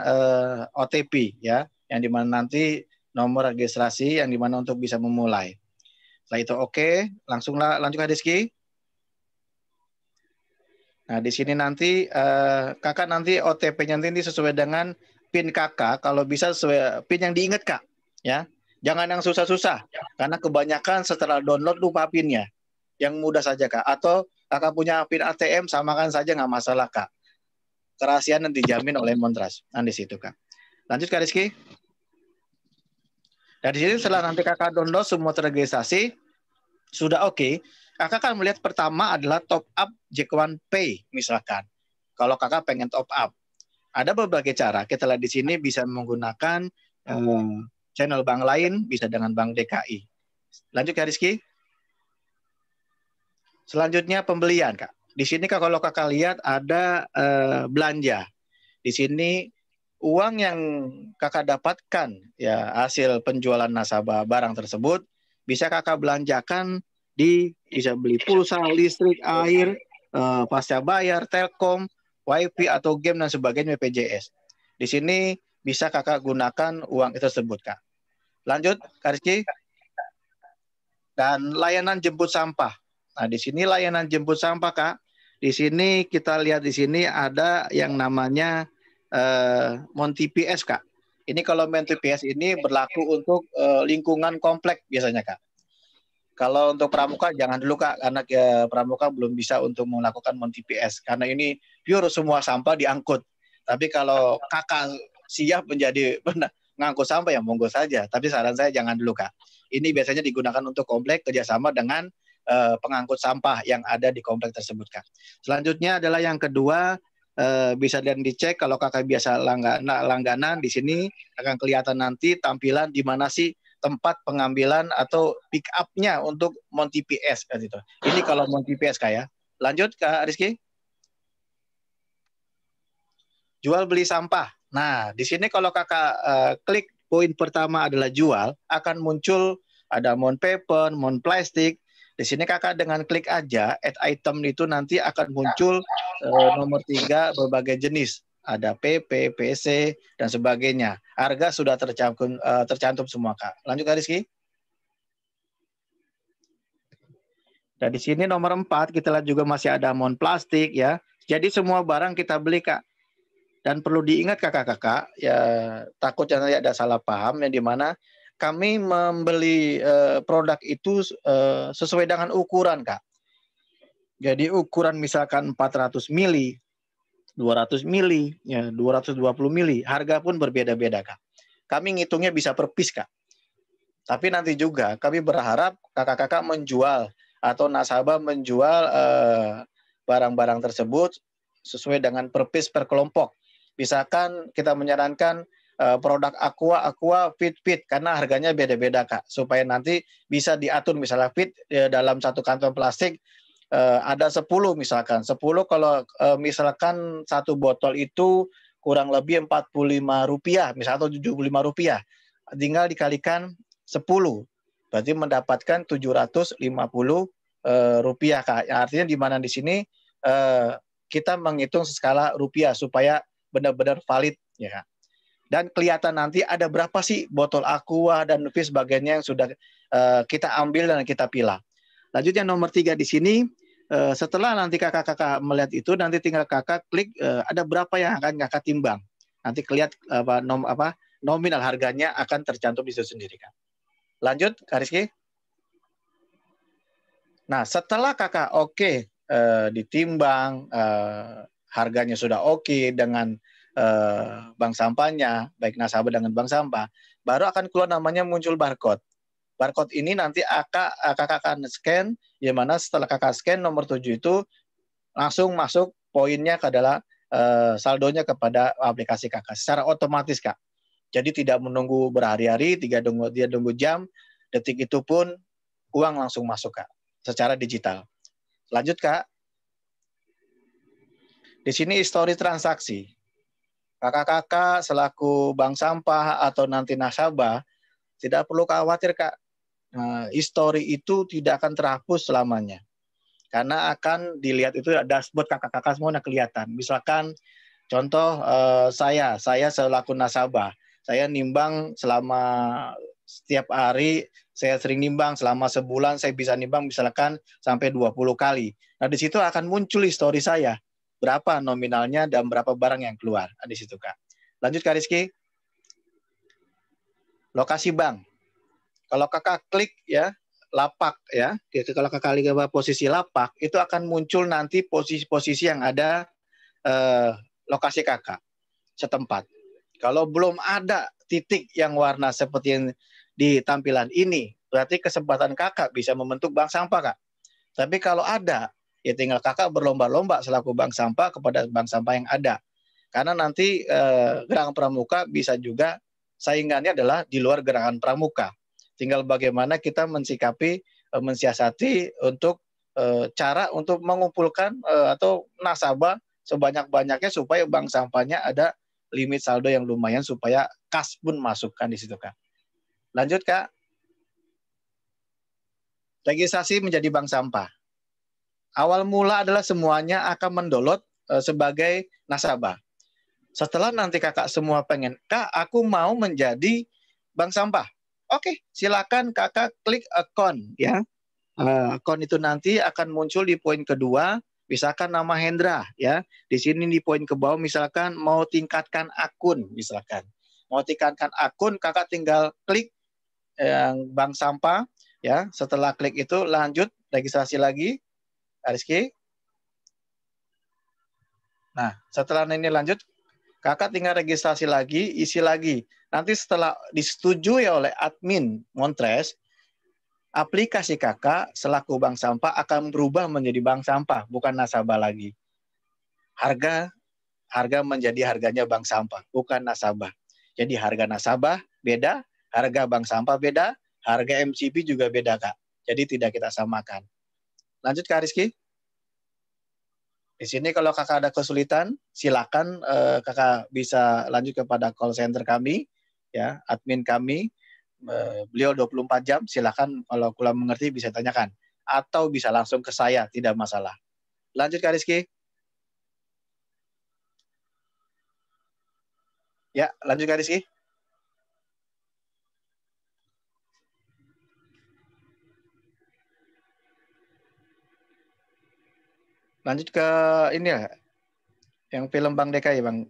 OTP ya, yang dimana nanti nomor registrasi yang dimana untuk bisa memulai. Setelah itu oke, lanjut Kak Rizky. Nah, di sini nanti Kakak nanti OTP-nya nanti sesuai dengan PIN Kakak, kalau bisa sesuai PIN yang diingat Kak, ya. Jangan yang susah-susah, karena kebanyakan setelah download lupa PIN-nya. Yang mudah saja Kak, atau Kakak punya PIN ATM samakan saja nggak masalah Kak. Kerahasiaan yang dijamin oleh Montrust. Nah, di situ Kak. Lanjut Kak Rizky. Nah, di sini setelah nanti Kakak download semua terregistrasi, sudah oke. Kakak akan melihat pertama adalah top up Jack1 Pay misalkan. Kalau Kakak pengen top up, ada berbagai cara. Kita lihat di sini bisa menggunakan channel bank lain, bisa dengan Bank DKI. Lanjut Kak Rizky. Selanjutnya pembelian Kak. Di sini Kak, kalau Kakak lihat ada belanja. Di sini uang yang Kakak dapatkan ya hasil penjualan nasabah barang tersebut bisa Kakak belanjakan bisa beli pulsa, listrik, air, pasca bayar, telkom, wifi atau game dan sebagainya BPJS. Di sini bisa Kakak gunakan uang itu tersebut Kak. Lanjut Kak Rizky. Dan layanan jemput sampah. Nah, di sini layanan jemput sampah Kak. Di sini kita lihat di sini ada yang namanya Monty PS Kak. Ini kalau Monty PS ini berlaku untuk lingkungan komplek biasanya Kak. Kalau untuk pramuka jangan dulu Kak, karena pramuka belum bisa untuk melakukan Monty PS karena ini pure semua sampah diangkut. Tapi kalau Kakak siap menjadi ngangkut sampah ya monggo saja. Tapi saran saya jangan dulu Kak. Ini biasanya digunakan untuk komplek kerjasama dengan pengangkut sampah yang ada di komplek tersebut Kak. Selanjutnya adalah yang kedua, bisa dan dicek kalau Kakak biasa langganan di sini akan kelihatan nanti tampilan di mana sih tempat pengambilan atau pick up-nya untuk Monty PS gitu. Ini kalau Monty PS Kak ya. Lanjut Kak Rizky. Jual beli sampah. Nah, di sini kalau Kakak klik poin pertama adalah jual, akan muncul ada Mon Paper, Mon Plastik. Di sini Kakak dengan klik aja add item itu nanti akan muncul nomor 3 berbagai jenis. Ada PP, PC, dan sebagainya. Harga sudah tercantum semua, Kak. Lanjut, Kak Rizky. Dan di sini nomor 4, kita lihat juga masih ada Mon Plastik, ya. Jadi semua barang kita beli, Kak. Dan perlu diingat, kakak-kakak, ya takutnya nanti ada salah paham, yang dimana kami membeli produk itu sesuai dengan ukuran, Kak. Jadi ukuran misalkan 400 mili, 200 mili, ya 220 mili, harga pun berbeda-beda Kak. Kami ngitungnya bisa per piece Kak. Tapi nanti juga kami berharap kakak-kakak menjual atau nasabah menjual barang-barang tersebut sesuai dengan per piece per kelompok. Misalkan kita menyarankan produk aqua fit karena harganya beda-beda Kak. Supaya nanti bisa diatur misalnya fit dalam satu kantong plastik ada 10 misalkan. 10 kalau misalkan satu botol itu kurang lebih Rp45 misalnya atau Rp75. Tinggal dikalikan 10. Berarti mendapatkan 750 rupiah, Kak. Artinya di mana di sini kita menghitung skala rupiah supaya benar-benar valid, ya Kak. Dan kelihatan nanti ada berapa sih botol aqua dan sebagainya yang sudah kita ambil dan kita pilah. Lanjutnya nomor 3 di sini, setelah nanti kakak-kakak melihat itu, nanti tinggal kakak klik ada berapa yang akan kakak timbang. Nanti kelihatan nominal harganya akan tercantum di situ sendiri, Kak. Lanjut, Kak Rizky. Nah, setelah kakak ditimbang, harganya sudah dengan bank sampahnya, baik nasabah dengan bank sampah, baru akan keluar namanya muncul barcode. Barcode ini nanti kakak akan scan, di mana setelah kakak scan nomor 7 itu langsung masuk poinnya adalah saldonya kepada aplikasi kakak secara otomatis, Kak. Jadi tidak menunggu berhari-hari, dia tunggu jam, detik itu pun uang langsung masuk, Kak, secara digital. Lanjut, Kak. Di sini histori transaksi. Kakak-kakak selaku bank sampah atau nanti nasabah tidak perlu khawatir, Kak. Histori itu tidak akan terhapus selamanya. Karena akan dilihat itu dashboard kakak-kakak semua kelihatan. Misalkan contoh saya selaku nasabah, saya nimbang selama setiap hari, saya sering nimbang selama sebulan, saya bisa nimbang misalkan sampai 20 kali. Nah, di situ akan muncul histori saya. Berapa nominalnya dan berapa barang yang keluar. Di situ, Kak. Lanjut, Kak Rizky. Lokasi bank. Kalau kakak klik ya, lapak ya, kalau kakak klik posisi lapak, itu akan muncul nanti posisi-posisi yang ada lokasi kakak setempat. Kalau belum ada titik yang warna seperti yang di tampilan ini, berarti kesempatan kakak bisa membentuk bank sampah, Kak. Tapi kalau ada, ya tinggal kakak berlomba-lomba selaku bank sampah kepada bank sampah yang ada. Karena nanti gerakan pramuka bisa juga saingannya adalah di luar gerakan pramuka. Tinggal bagaimana kita mensikapi, mensiasati untuk cara untuk mengumpulkan atau nasabah sebanyak-banyaknya supaya bank sampahnya ada limit saldo yang lumayan supaya kas pun masukkan di situ, Kak. Lanjut, Kak. Registrasi menjadi bank sampah. Awal mula adalah semuanya akan mendownload sebagai nasabah. Setelah nanti kakak semua pengen, Kak, aku mau menjadi bank sampah. Oke, silakan kakak klik account ya. Account itu nanti akan muncul di poin kedua, misalkan nama Hendra ya. Di sini di poin ke bawah misalkan mau tingkatkan akun misalkan. Mau tingkatkan akun, kakak tinggal klik yang bank sampah ya. Setelah klik itu lanjut registrasi lagi. Rizky. Nah, setelah ini lanjut, kakak tinggal registrasi lagi, isi lagi. Nanti setelah disetujui oleh admin Montres, aplikasi kakak selaku bank sampah akan berubah menjadi bank sampah, bukan nasabah lagi. Harga menjadi harganya bank sampah, bukan nasabah. Jadi harga nasabah beda, harga bank sampah beda, harga MCP juga beda, Kak. Jadi tidak kita samakan. Lanjut, Kak Rizky. Di sini kalau kakak ada kesulitan, silakan kakak bisa lanjut kepada call center kami, ya, admin kami. Beliau 24 jam, silakan kalau kurang mengerti bisa tanyakan. Atau bisa langsung ke saya, tidak masalah. Lanjut, Kak Rizky. Ya, lanjut, Kak Rizky. Lanjut ke ini ya, yang film Bang DKI, Bang.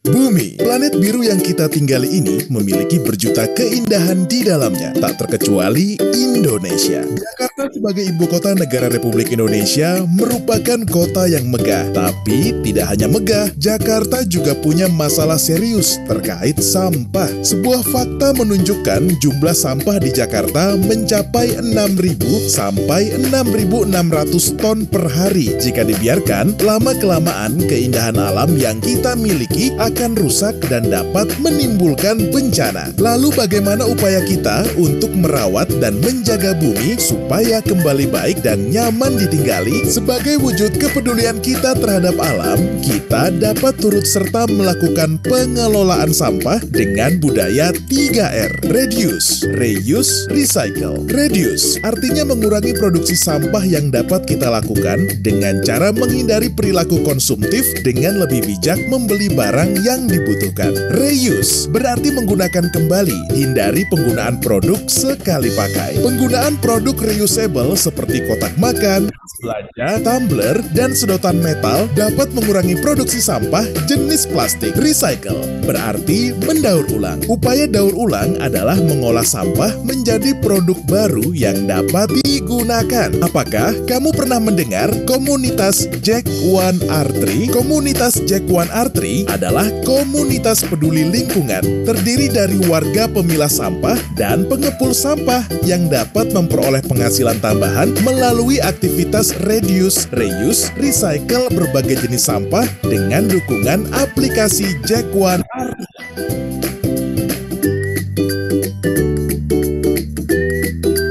Bumi, planet biru yang kita tinggali ini memiliki berjuta keindahan di dalamnya, tak terkecuali Indonesia. Jakarta Jakarta sebagai ibu kota negara Republik Indonesia merupakan kota yang megah. Tapi tidak hanya megah, Jakarta juga punya masalah serius terkait sampah. Sebuah fakta menunjukkan jumlah sampah di Jakarta mencapai 6.000 sampai 6.600 ton per hari. Jika dibiarkan, lama-kelamaan keindahan alam yang kita miliki akan rusak dan dapat menimbulkan bencana. Lalu bagaimana upaya kita untuk merawat dan menjaga bumi supaya kembali baik dan nyaman ditinggali? Sebagai wujud kepedulian kita terhadap alam, kita dapat turut serta melakukan pengelolaan sampah dengan budaya 3R. Reduce, reuse, recycle. Reduce artinya mengurangi produksi sampah yang dapat kita lakukan dengan cara menghindari perilaku konsumtif dengan lebih bijak membeli barang yang dibutuhkan. Reuse berarti menggunakan kembali, hindari penggunaan produk sekali pakai. Penggunaan produk reusable seperti kotak makan, belanja, tumbler, dan sedotan metal dapat mengurangi produksi sampah jenis plastik. Recycle berarti mendaur ulang. Upaya daur ulang adalah mengolah sampah menjadi produk baru yang dapat digunakan. Apakah kamu pernah mendengar komunitas Jack One R3? Komunitas Jack One R3 adalah komunitas peduli lingkungan, terdiri dari warga pemilah sampah dan pengepul sampah yang dapat memperoleh penghasilan tambahan melalui aktivitas reduce, reuse, recycle berbagai jenis sampah dengan dukungan aplikasi Jack One R3.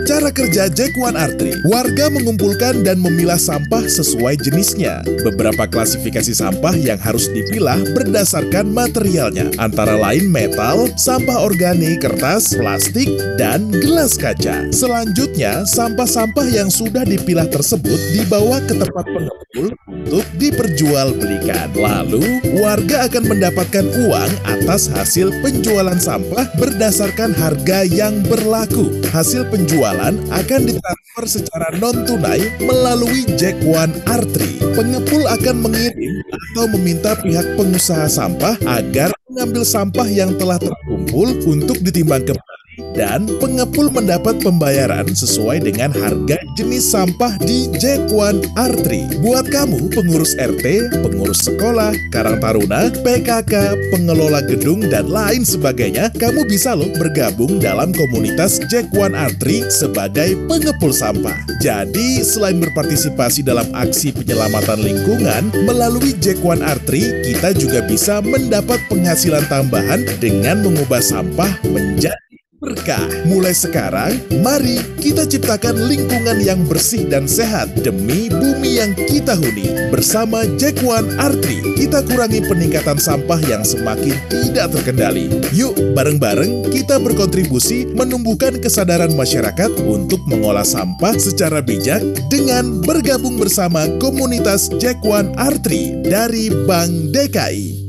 Cara kerja Jack One R3, warga mengumpulkan dan memilah sampah sesuai jenisnya. Beberapa klasifikasi sampah yang harus dipilah berdasarkan materialnya, antara lain metal, sampah organik, kertas, plastik, dan gelas kaca. Selanjutnya, sampah-sampah yang sudah dipilah tersebut dibawa ke tempat pengepul untuk diperjualbelikan. Lalu, warga akan mendapatkan uang atas hasil penjualan sampah berdasarkan harga yang berlaku. Hasil penjualan akan ditransfer secara non-tunai melalui Jack One R3. Pengepul akan mengirim atau meminta pihak pengusaha sampah agar mengambil sampah yang telah terkumpul untuk ditimbang kembali dan pengepul mendapat pembayaran sesuai dengan harga jenis sampah di Jack One R3. Buat kamu, pengurus RT, pengurus sekolah, Karang Taruna, PKK, pengelola gedung, dan lain sebagainya, kamu bisa loh bergabung dalam komunitas Jack One R3 sebagai pengepul sampah. Jadi, selain berpartisipasi dalam aksi penyelamatan lingkungan, melalui Jack One R3, kita juga bisa mendapat penghasilan tambahan dengan mengubah sampah menjadi berkah. Mulai sekarang, mari kita ciptakan lingkungan yang bersih dan sehat demi bumi yang kita huni. Bersama Jack One R3, kita kurangi peningkatan sampah yang semakin tidak terkendali. Yuk, bareng-bareng kita berkontribusi menumbuhkan kesadaran masyarakat untuk mengolah sampah secara bijak dengan bergabung bersama komunitas Jack One R3 dari Bank DKI.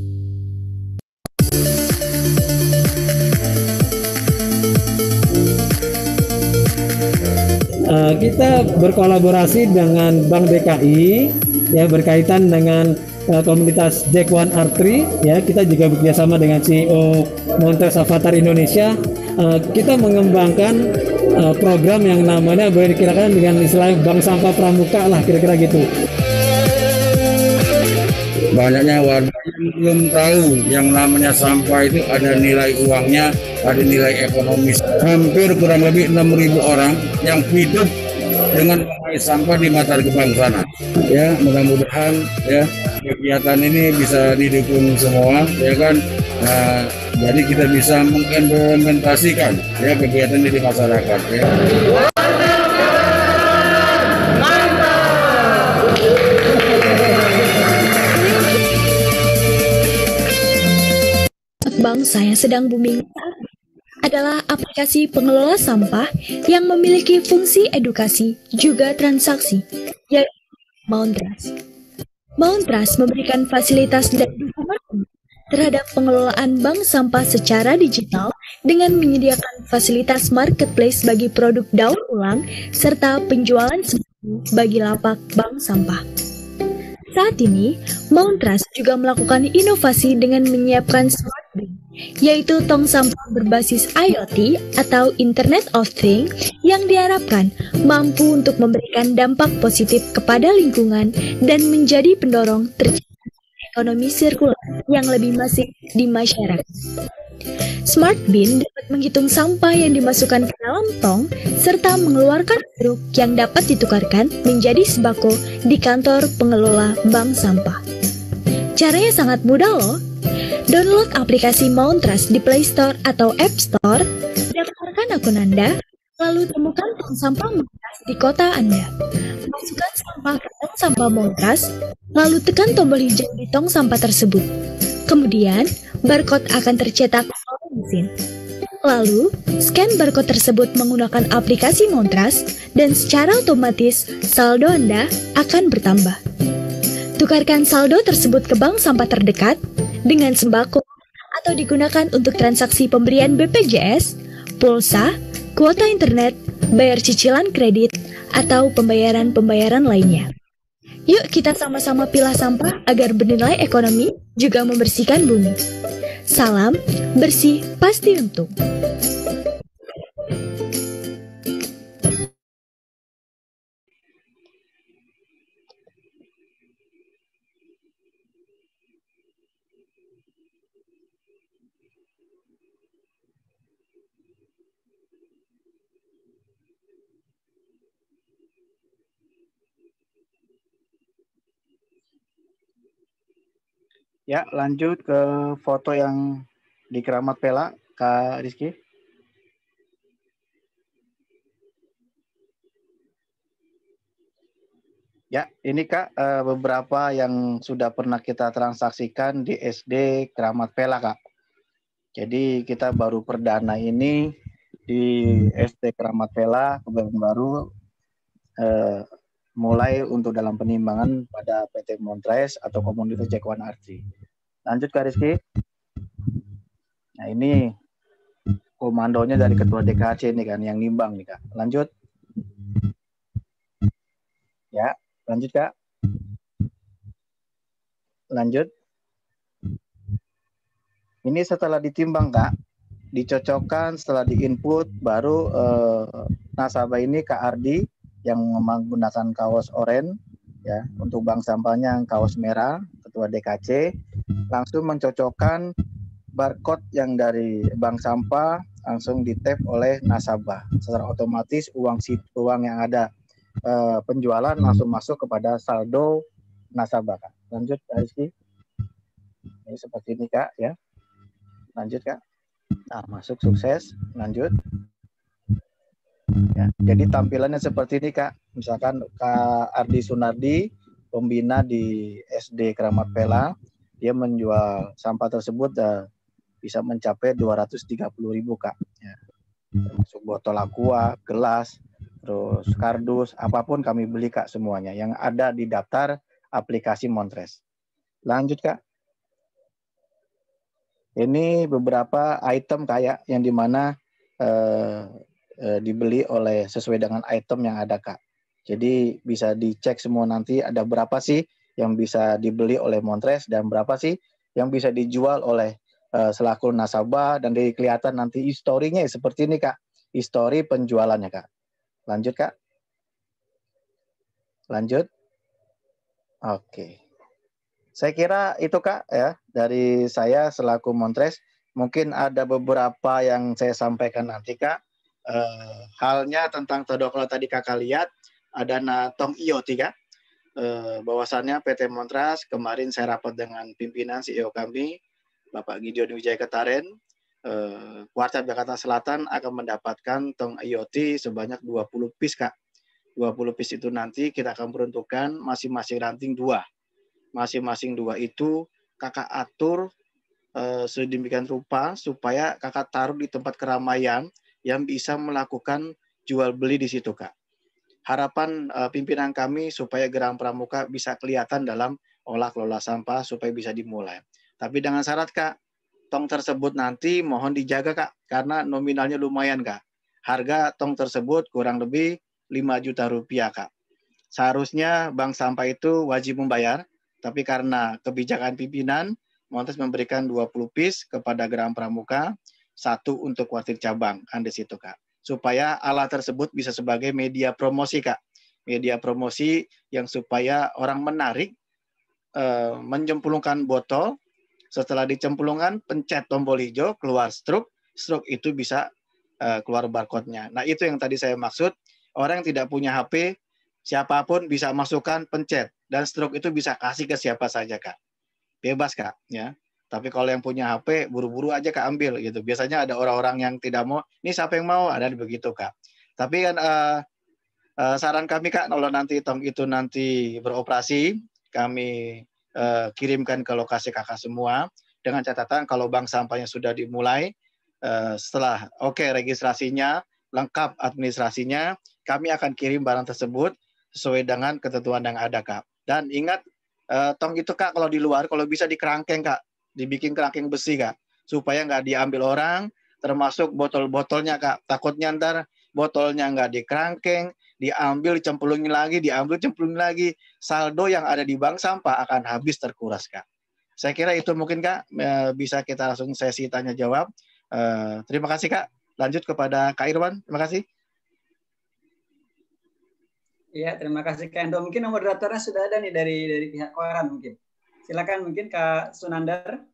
Kita berkolaborasi dengan Bank DKI ya berkaitan dengan komunitas Jack One R3 ya, kita juga bekerjasama dengan CEO Montres Avatar Indonesia. Kita mengembangkan program yang namanya boleh dikirakan dengan istilah Bank Sampah Pramuka lah, kira-kira gitu. Banyaknya warga yang belum tahu yang namanya sampah itu ada nilai uangnya, ada nilai ekonomis. Hampir kurang lebih 6.000 orang yang hidup dengan mengais sampah di Matar Gebang sana. Ya, mudah-mudahan ya kegiatan ini bisa didukung semua, ya kan. Nah, jadi kita bisa mengimplementasikan ya kegiatan ini di masyarakat. Ya. Bank saya sedang booming adalah aplikasi pengelola sampah yang memiliki fungsi edukasi juga transaksi, yaitu Mountras. Mountras memberikan fasilitas dan dukungan terhadap pengelolaan bank sampah secara digital dengan menyediakan fasilitas marketplace bagi produk daur ulang serta penjualan bagi lapak bank sampah. Saat ini, Mountras juga melakukan inovasi dengan menyiapkan smart bin, yaitu tong sampah berbasis IoT atau Internet of Things yang diharapkan mampu untuk memberikan dampak positif kepada lingkungan dan menjadi pendorong terciptanya ekonomi sirkular yang lebih masif di masyarakat. Smart bin dapat menghitung sampah yang dimasukkan ke dalam tong serta mengeluarkan truk yang dapat ditukarkan menjadi sembako di kantor pengelola bank sampah. Caranya sangat mudah loh. Download aplikasi Mountras di Play Store atau App Store, daftarkan akun Anda, lalu temukan tong sampah Mountras di kota Anda. Masukkan sampah ke tong sampah Mountras, lalu tekan tombol hijau di tong sampah tersebut. Kemudian, barcode akan tercetak oleh mesin. Lalu, scan barcode tersebut menggunakan aplikasi Mountras dan secara otomatis saldo Anda akan bertambah. Tukarkan saldo tersebut ke bank sampah terdekat dengan sembako atau digunakan untuk transaksi pemberian BPJS, pulsa, kuota internet, bayar cicilan kredit, atau pembayaran-pembayaran lainnya. Yuk kita sama-sama pilah sampah agar bernilai ekonomi juga membersihkan bumi. Salam, bersih pasti untung. Ya, lanjut ke foto yang di Keramat Pela, Kak Rizky. Ya, ini Kak beberapa yang sudah pernah kita transaksikan di SD Keramat Pela, Kak. Jadi kita baru perdana ini di SD Keramat Pela, Kebayoran Baru, mulai untuk dalam penimbangan pada PT Montres atau komunitas Jack1 Artri. Lanjut Kak Rizky. Nah ini komandonya dari Ketua DKC nih kan, yang nimbang nih Kak. Lanjut. Ya, lanjut Kak. Lanjut. Ini setelah ditimbang Kak, dicocokkan setelah diinput, baru nasabah ini Kak Ardi yang menggunakan kaos oranye ya, untuk bank sampahnya kaos merah, Ketua DKC langsung mencocokkan barcode yang dari bank sampah langsung di-tap oleh nasabah. Secara otomatis uang yang ada penjualan langsung masuk kepada saldo nasabah Kak. Lanjut Kak Rizky. Ini seperti ini Kak ya. Lanjut Kak. Nah, masuk sukses. Lanjut. Ya, jadi tampilannya seperti ini Kak. Misalkan Kak Ardi Sunardi, pembina di SD Keramat Pela, dia menjual sampah tersebut bisa mencapai 230.000 Kak. Ya. Termasuk botol aqua, gelas, terus kardus, apapun kami beli Kak semuanya yang ada di daftar aplikasi Montres. Lanjut Kak. Ini beberapa item kayak yang dimana dibeli oleh sesuai dengan item yang ada Kak. Jadi bisa dicek semua nanti ada berapa sih yang bisa dibeli oleh Montres dan berapa sih yang bisa dijual oleh selaku nasabah, dan dari kelihatan nanti historinya seperti ini Kak. Histori penjualannya Kak. Lanjut Kak. Lanjut. Oke. Saya kira itu Kak ya dari saya selaku Montres. Mungkin ada beberapa yang saya sampaikan nanti Kak. Halnya tentang kalau tadi Kakak lihat ada tong IoT Kak. Bahwasannya PT Montres kemarin saya rapat dengan pimpinan CEO kami Bapak Gideon Wijaya Ketaren, Kuartal Jakarta Selatan akan mendapatkan tong IoT sebanyak 20 piece Kak. 20 piece itu nanti kita akan peruntukkan masing-masing ranting 2. Masing-masing 2 itu Kakak atur sedemikian rupa supaya Kakak taruh di tempat keramaian yang bisa melakukan jual beli di situ Kak. Harapan pimpinan kami supaya Gerang Pramuka bisa kelihatan dalam olah kelola sampah supaya bisa dimulai. Tapi dengan syarat Kak, tong tersebut nanti mohon dijaga Kak, karena nominalnya lumayan Kak. Harga tong tersebut kurang lebih 5 juta rupiah Kak. Seharusnya bank sampah itu wajib membayar, tapi karena kebijakan pimpinan Montes memberikan 20 piece kepada Geram Pramuka, 1 untuk kuartir cabang, kan di situ Kak. Supaya alat tersebut bisa sebagai media promosi Kak. Media promosi yang supaya orang menarik, menjemplungkan botol, setelah dicemplungkan, pencet tombol hijau, keluar stroke itu bisa keluar barcode-nya. Nah itu yang tadi saya maksud, orang yang tidak punya HP, siapapun bisa masukkan, pencet, dan stroke itu bisa kasih ke siapa saja Kak. Bebas Kak, ya. Tapi kalau yang punya HP, buru-buru aja Kak ambil gitu. Biasanya ada orang-orang yang tidak mau, ini siapa yang mau, ada begitu Kak. Tapi kan saran kami Kak, kalau nanti tong itu nanti beroperasi, kami kirimkan ke lokasi Kakak semua, dengan catatan kalau bank sampahnya sudah dimulai, setelah registrasinya, lengkap administrasinya, kami akan kirim barang tersebut sesuai dengan ketentuan yang ada Kak. Dan ingat, tong itu Kak, kalau di luar, kalau bisa dikerangkeng Kak, dibikin kerangkeng besi Kak, supaya nggak diambil orang, termasuk botol-botolnya Kak. Takutnya ntar botolnya nggak dikerangkeng, diambil, cemplungin lagi, diambil, cemplungin lagi. Saldo yang ada di bank sampah akan habis terkuras Kak. Saya kira itu mungkin Kak, bisa kita langsung sesi tanya jawab. Terima kasih Kak. Lanjut kepada Kak Irwan. Terima kasih. Iya, terima kasih Kak Endo. Mungkin moderatornya sudah ada nih dari pihak koran mungkin. Silakan mungkin Kak Sunandar.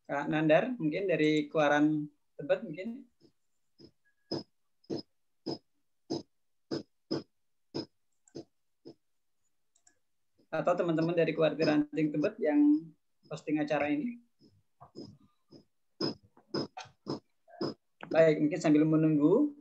Kak Nandar mungkin dari Kuaran Tebet mungkin. Atau teman-teman dari Kuartir Ranting Tebet yang posting acara ini. Baik, mungkin sambil menunggu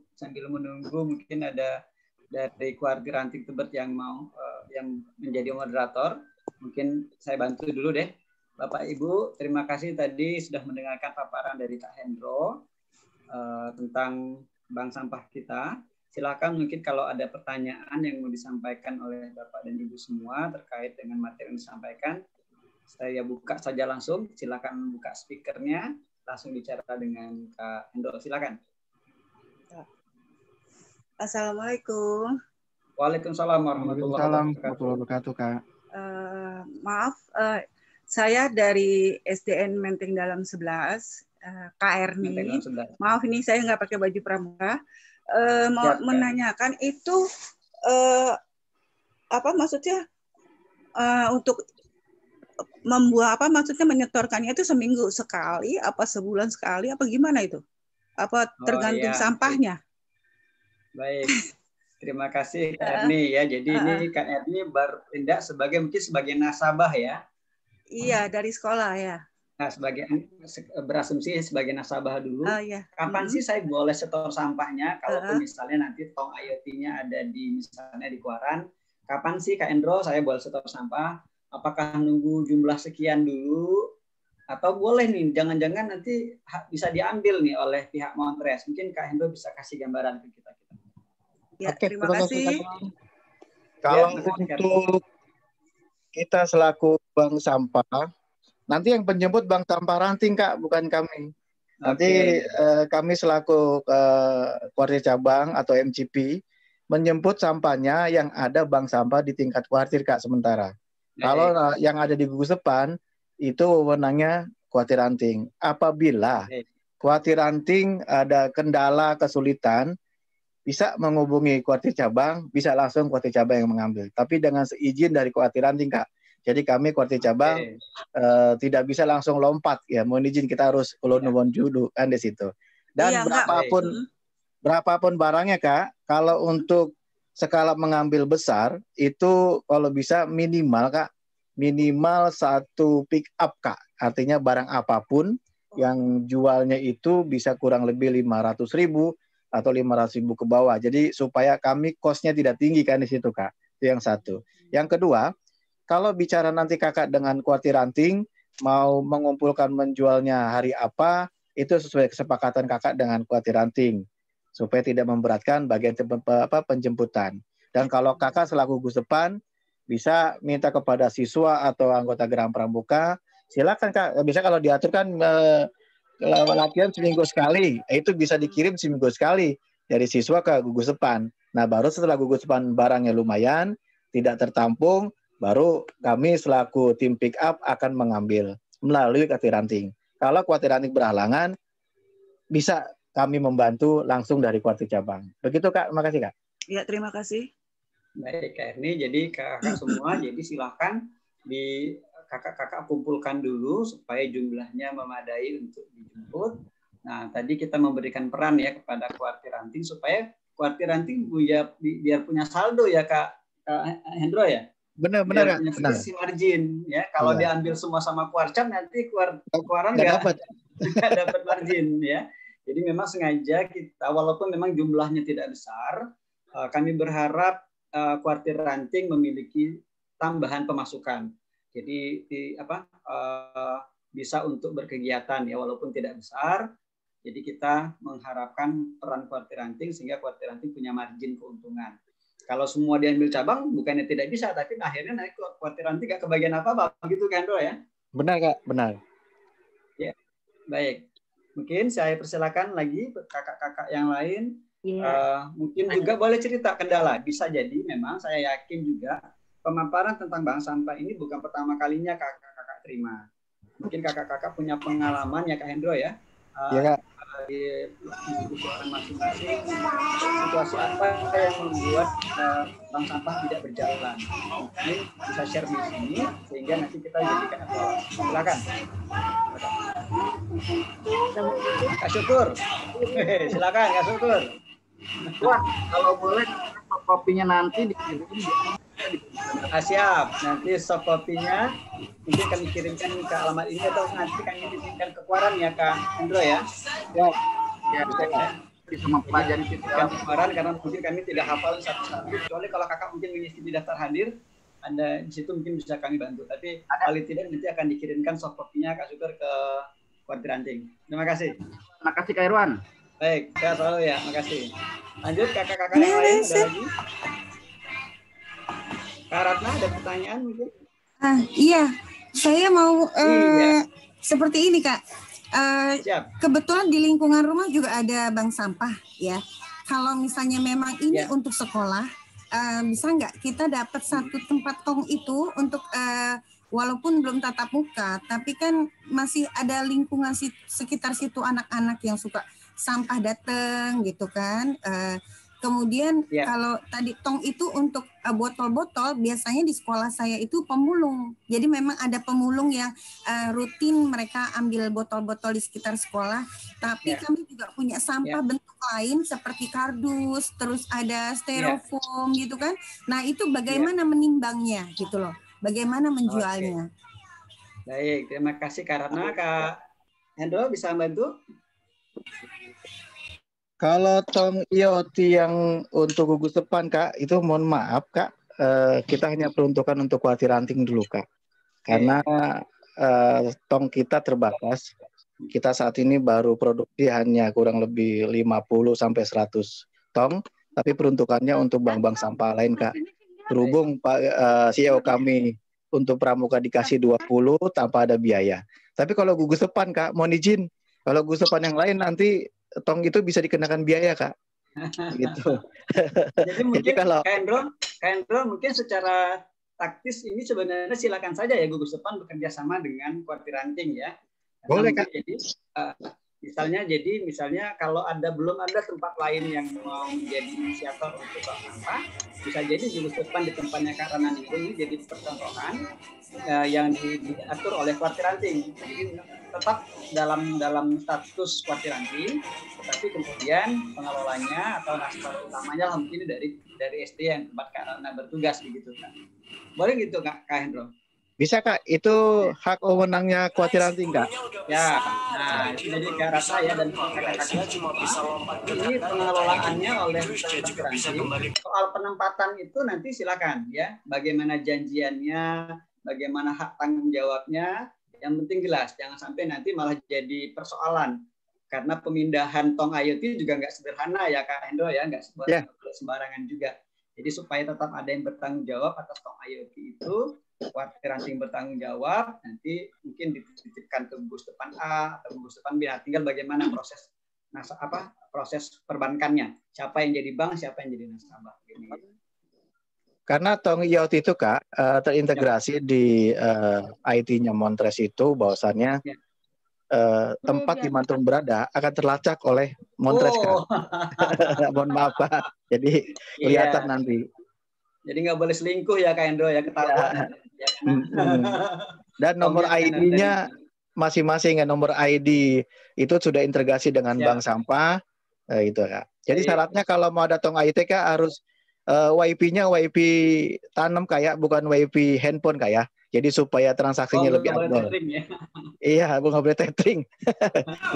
mungkin ada dari Kuartir Ranting Tebet yang mau yang menjadi moderator. Mungkin saya bantu dulu deh. Bapak Ibu, terima kasih tadi sudah mendengarkan paparan dari Kak Hendro tentang bank sampah kita. Silakan mungkin kalau ada pertanyaan yang mau disampaikan oleh Bapak dan Ibu semua terkait dengan materi yang disampaikan, saya buka saja langsung. Silakan buka speakernya, langsung bicara dengan Kak Hendro. Silakan. Assalamualaikum. Waalaikumsalam warahmatullahi wabarakatuh Kak. Maaf, saya dari SDN Menteng Dalam 11, Kak Erni. Maaf ini saya nggak pakai baju pramuka. Mau menanyakan itu apa maksudnya untuk membuat apa maksudnya menyetorkannya itu seminggu sekali, apa sebulan sekali, apa gimana itu? Apa tergantung sampahnya? Baik. Terima kasih Kak Erni ya. Jadi ini Kak Erni bertindak mungkin sebagai nasabah ya. Iya, dari sekolah ya. Nah, berasumsi sebagai nasabah dulu. Iya. Kapan sih saya boleh setor sampahnya? Kalaupun misalnya nanti tong IoT-nya ada misalnya di Kuaran, kapan sih Kak Endro saya boleh setor sampah? Apakah nunggu jumlah sekian dulu? Atau boleh nih, jangan-jangan nanti bisa diambil nih oleh pihak Montres. Mungkin Kak Endro bisa kasih gambaran ke kita. Ya, terima kasih. Kalau untuk kita selaku bank sampah, nanti yang penjemput bank sampah Ranting Kak, bukan kami. Nanti kami selaku kuartir cabang atau MCP menjemput sampahnya yang ada bank sampah di tingkat kuartir Kak sementara. Kalau yang ada di gugus depan itu wewenangnya kuartir Ranting. Apabila kuartir Ranting ada kendala kesulitan, bisa menghubungi kuartir cabang, bisa langsung kuartir cabang yang mengambil. Tapi dengan seizin dari kuartir Ranting Kak. Jadi kami kuartir cabang tidak bisa langsung lompat ya. Mohon izin kita harus nuwun dulu kan di situ. Dan berapapun barangnya Kak, kalau untuk skala mengambil besar itu kalau bisa minimal Kak, minimal 1 pick up Kak. Artinya barang apapun yang jualnya itu bisa kurang lebih 500.000 atau 500.000 ke bawah. Jadi supaya kami cost-nya tidak tinggi kan di situ Kak. Itu yang satu. Yang kedua, kalau bicara nanti Kakak dengan kuartir Ranting mau mengumpulkan menjualnya hari apa, itu sesuai kesepakatan Kakak dengan kuartir Ranting supaya tidak memberatkan bagian penjemputan. Dan kalau Kakak selaku gugus depan bisa minta kepada siswa atau anggota Geram Pramuka, silakan Kak. Bisa kalau diatur kan latihan seminggu sekali, itu bisa dikirim seminggu sekali dari siswa ke gugus depan. Nah baru setelah gugus depan barangnya lumayan, tidak tertampung, baru kami selaku tim pick up akan mengambil melalui kuartir ranting. Kalau kuartir ranting berhalangan, bisa kami membantu langsung dari kuartir cabang. Begitu Kak, makasih Kak. Ya, terima kasih. Baik Kak Erni, jadi kakak semua, jadi silakan di kakak-kakak kumpulkan dulu supaya jumlahnya memadai untuk dijemput. Nah, tadi kita memberikan peran ya kepada kuartir ranting supaya kuartir ranting biar punya saldo ya Kak Hendro ya. Benar. Punya sisi margin ya. Kalau diambil semua sama kuarcap nanti keluaran nggak dapat margin ya. Jadi memang sengaja kita, walaupun memang jumlahnya tidak besar, kami berharap kuartir ranting memiliki tambahan pemasukan. Jadi bisa untuk berkegiatan ya walaupun tidak besar. Jadi kita mengharapkan peran kuartir ranting sehingga kuartir ranting punya margin keuntungan. Kalau semua diambil cabang bukannya tidak bisa, tapi akhirnya naik kuartir ranting nggak kebagian apa-apa, begitu kan Hendro ya? Benar Kak, benar. Ya, baik. Mungkin saya persilakan lagi kakak-kakak yang lain. Mungkin juga boleh cerita kendala. Bisa jadi memang saya yakin juga pemaparan tentang bank sampah ini bukan pertama kalinya kakak-kakak terima. Mungkin kakak-kakak punya pengalaman ya Kak Hendro ya. Iya Kak. Di masing-masing situasi apa yang membuat bank sampah tidak berjalan. Mungkin bisa share di sini sehingga nanti kita jadikan evaluasi. Silakan. Kak Syukur. Silakan Kak Syukur. Wah, kalau boleh kopinya nanti dikirim. Siap, nanti soft kopinya mungkin kami kirimkan ke alamat ini atau nanti kami kirimkan ke Kuaran ya Kak Hendro ya. Ya, bisa mempelajari ke Kuaran karena mungkin kami tidak hafal satu-satu. Kecuali kalau kakak mungkin mengisi di daftar hadir, Anda di situ mungkin bisa kami bantu. Tapi paling tidak nanti akan dikirimkan soft kopinya Kak Syukur ke kuartir ranting. Terima kasih. Terima kasih Kak Irwan. Baik, sehat selalu ya. Makasih. Lanjut kakak-kakak yang lain ada lagi. Kak Ratna ada pertanyaan mungkin? Iya, saya mau seperti ini Kak. Kebetulan di lingkungan rumah juga ada bank sampah ya. Kalau misalnya memang ini untuk sekolah, bisa nggak kita dapat satu tempat tong itu untuk walaupun belum tatap muka, tapi kan masih ada lingkungan sekitar situ anak-anak yang suka sampah datang gitu kan. Kemudian kalau tadi tong itu untuk botol-botol, biasanya di sekolah saya itu pemulung. Jadi memang ada pemulung yang rutin mereka ambil botol-botol di sekitar sekolah. Tapi kami juga punya sampah bentuk lain seperti kardus, terus ada styrofoam gitu kan. Nah itu bagaimana menimbangnya gitu loh. Bagaimana menjualnya. Baik, terima kasih karena Kak Hendro bisa bantu. Kalau tong IoT yang untuk gugus depan Kak, itu mohon maaf Kak, kita hanya peruntukan untuk kuartir ranting dulu Kak. Karena tong kita terbatas. Kita saat ini baru produksi hanya kurang lebih 50-100 tong, tapi peruntukannya untuk bank-bank sampah lain Kak. Berhubung Pak CEO kami untuk pramuka dikasih 20 tanpa ada biaya. Tapi kalau gugus depan Kak, mohon izin, kalau gugus depan yang lain nanti tong itu bisa dikenakan biaya Kak. Gitu. Jadi mungkin Kak Hendro mungkin secara taktis ini sebenarnya silakan saja ya gugus depan bekerja sama dengan kuartir ranting ya. Boleh Kak. Jadi misalnya kalau belum ada tempat lain yang mau menjadi inisiator untuk bank sampah, bisa jadi gugus depan di tempatnya Kak Ranan ini jadi percontohan yang diatur oleh kuartir ranting. Jadi tetap dalam status kuartir ranting, tetapi kemudian pengelolanya atau nasabah utamanya mungkin dari SD yang tempat Kak Rana bertugas begitu Kak. Boleh gitu Kak Hendro? Bisa Kak, itu hak wewenangnya kuartir ranting Kak. Ya, nah itu jadi Kak Rasa ya dan kakak-kakak ini pengelolaannya oleh kuartir ranting. Soal penempatan itu nanti silakan ya, bagaimana janjiannya, bagaimana hak tanggung jawabnya. Yang penting jelas, jangan sampai nanti malah jadi persoalan. Karena pemindahan tong IoT juga nggak sederhana ya Kak Hendro ya, nggak sembarangan juga. Jadi supaya tetap ada yang bertanggung jawab atas tong IoT itu, kuartir ranting bertanggung jawab, nanti mungkin dititipkan ke gugus depan A atau gugus depan B. Tinggal bagaimana proses perbankannya. Siapa yang jadi bank, siapa yang jadi nasabah. Karena tong iot itu Kak terintegrasi di IT-nya Montres itu bahwasannya tempat di mana tong berada akan terlacak oleh Montres Kak. Mohon maaf Pak. Jadi kelihatan nanti. Jadi nggak boleh selingkuh ya Kak Hendro ya, ketahuan. Dan nomor ID-nya masing-masing ya, nomor ID itu sudah integrasi dengan bank sampah itu Kak. Jadi syaratnya kalau mau ada tong IT Kak harus WiFi-nya WiFi tanam kayak bukan WiFi handphone kayak. Jadi supaya transaksinya lebih afdol. Ya? Iya, nggak boleh tethering.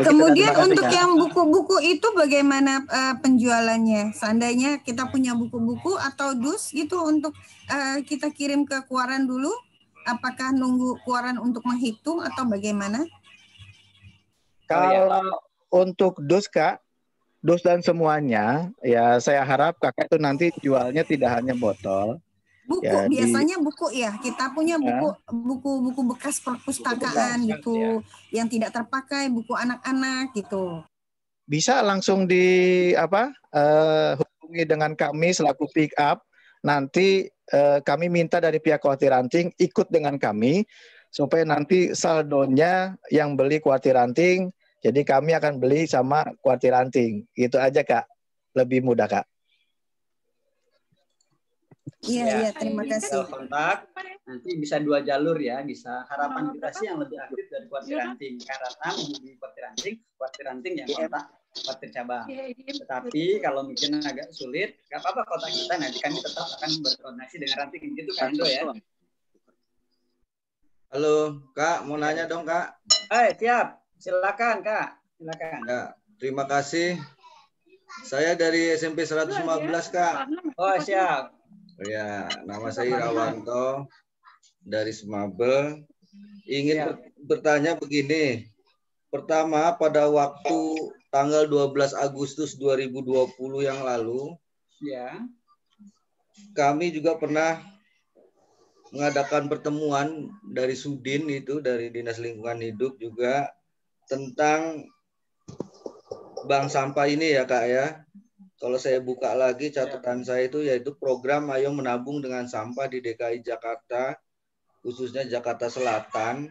Kemudian untuk yang buku-buku itu bagaimana penjualannya? Seandainya kita punya buku-buku atau dus gitu untuk kita kirim ke Kuaran dulu, apakah nunggu Kuaran untuk menghitung atau bagaimana? Kalau untuk dus Kak, dus dan semuanya, ya saya harap Kakak itu nanti jualnya tidak hanya botol. Buku ya, biasanya buku ya, kita punya buku bekas perpustakaan gitu, yang tidak terpakai, buku anak-anak gitu. Bisa langsung hubungi dengan kami selaku pick up. Nanti kami minta dari pihak Kuartir Ranting ikut dengan kami supaya nanti saldonya yang beli Kuartir Ranting, jadi kami akan beli sama Kuartir Ranting. Gitu aja Kak, lebih mudah Kak. Iya, terima kasih. Kontak nanti bisa 2 jalur ya, bisa harapan kita sih yang lebih aktif dari Kuartir Ranting karena menghubungi Kuartir Ranting yang kontak Kuartir cabang. Tetapi kalau mungkin agak sulit, nggak apa-apa kontak kita, nanti kami tetap akan berkoordinasi dengan Ranting gitu Kak Hendro ya. Halo Kak, mau nanya dong Kak. Siap, silakan Kak, silakan. Ya, terima kasih. Saya dari SMP 115 Kak. Oh siap. Ya, nama saya Irawanto dari Semabel. Ingin bertanya begini. Pertama, pada waktu tanggal 12 Agustus 2020 yang lalu, kami juga pernah mengadakan pertemuan dari Sudin itu, dari Dinas Lingkungan Hidup juga, tentang bank sampah ini ya Kak ya. Kalau saya buka lagi catatan saya itu yaitu program Ayo Menabung dengan Sampah di DKI Jakarta, khususnya Jakarta Selatan,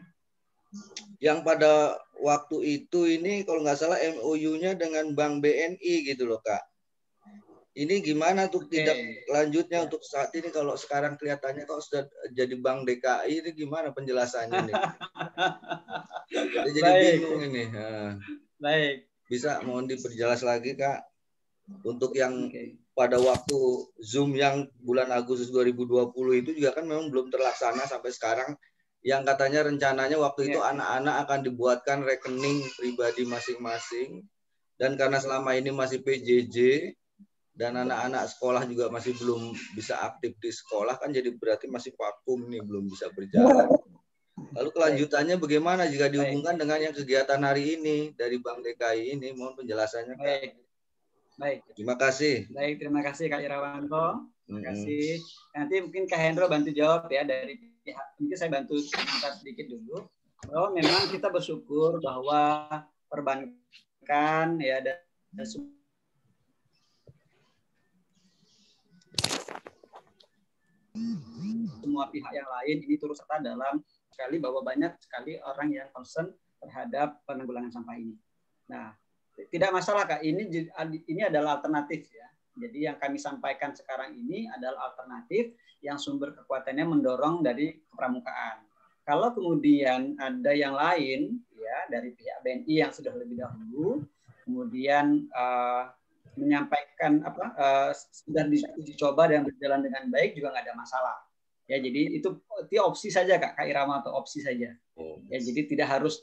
yang pada waktu itu ini kalau nggak salah MOU-nya dengan Bank BNI gitu loh Kak. Ini gimana tuh tidak lanjutnya untuk saat ini, kalau sekarang kelihatannya kok sudah jadi Bank DKI, ini gimana penjelasannya nih? Jadi bingung ini. Baik. Bisa mohon diperjelas lagi Kak. Untuk yang pada waktu Zoom yang bulan Agustus 2020 itu juga kan memang belum terlaksana sampai sekarang. Yang katanya rencananya waktu itu anak-anak akan dibuatkan rekening pribadi masing-masing. Dan karena selama ini masih PJJ dan anak-anak sekolah juga masih belum bisa aktif di sekolah, kan jadi berarti masih vakum nih, belum bisa berjalan. Lalu kelanjutannya bagaimana jika dihubungkan dengan yang kegiatan hari ini dari Bank DKI ini? Mohon penjelasannya Kak. Baik. Terima kasih. Baik, terima kasih Kak Irawanto. Terima kasih. Nanti mungkin Kak Hendro bantu jawab ya dari pihak. Mungkin saya bantu sedikit dulu. Bahwa memang kita bersyukur bahwa perbankan ya dan semua pihak yang lain ini turut serta dalam sekali bahwa banyak sekali orang yang concern terhadap penanggulangan sampah ini. Nah, tidak masalah Kak, ini adalah alternatif ya. Jadi yang kami sampaikan sekarang ini adalah alternatif yang sumber kekuatannya mendorong dari kepramukaan. Kalau kemudian ada yang lain ya dari pihak BNI yang sudah lebih dahulu kemudian menyampaikan sudah dicoba dan berjalan dengan baik juga nggak ada masalah. Ya jadi itu opsi saja Kak Irama, atau opsi saja. Ya jadi tidak harus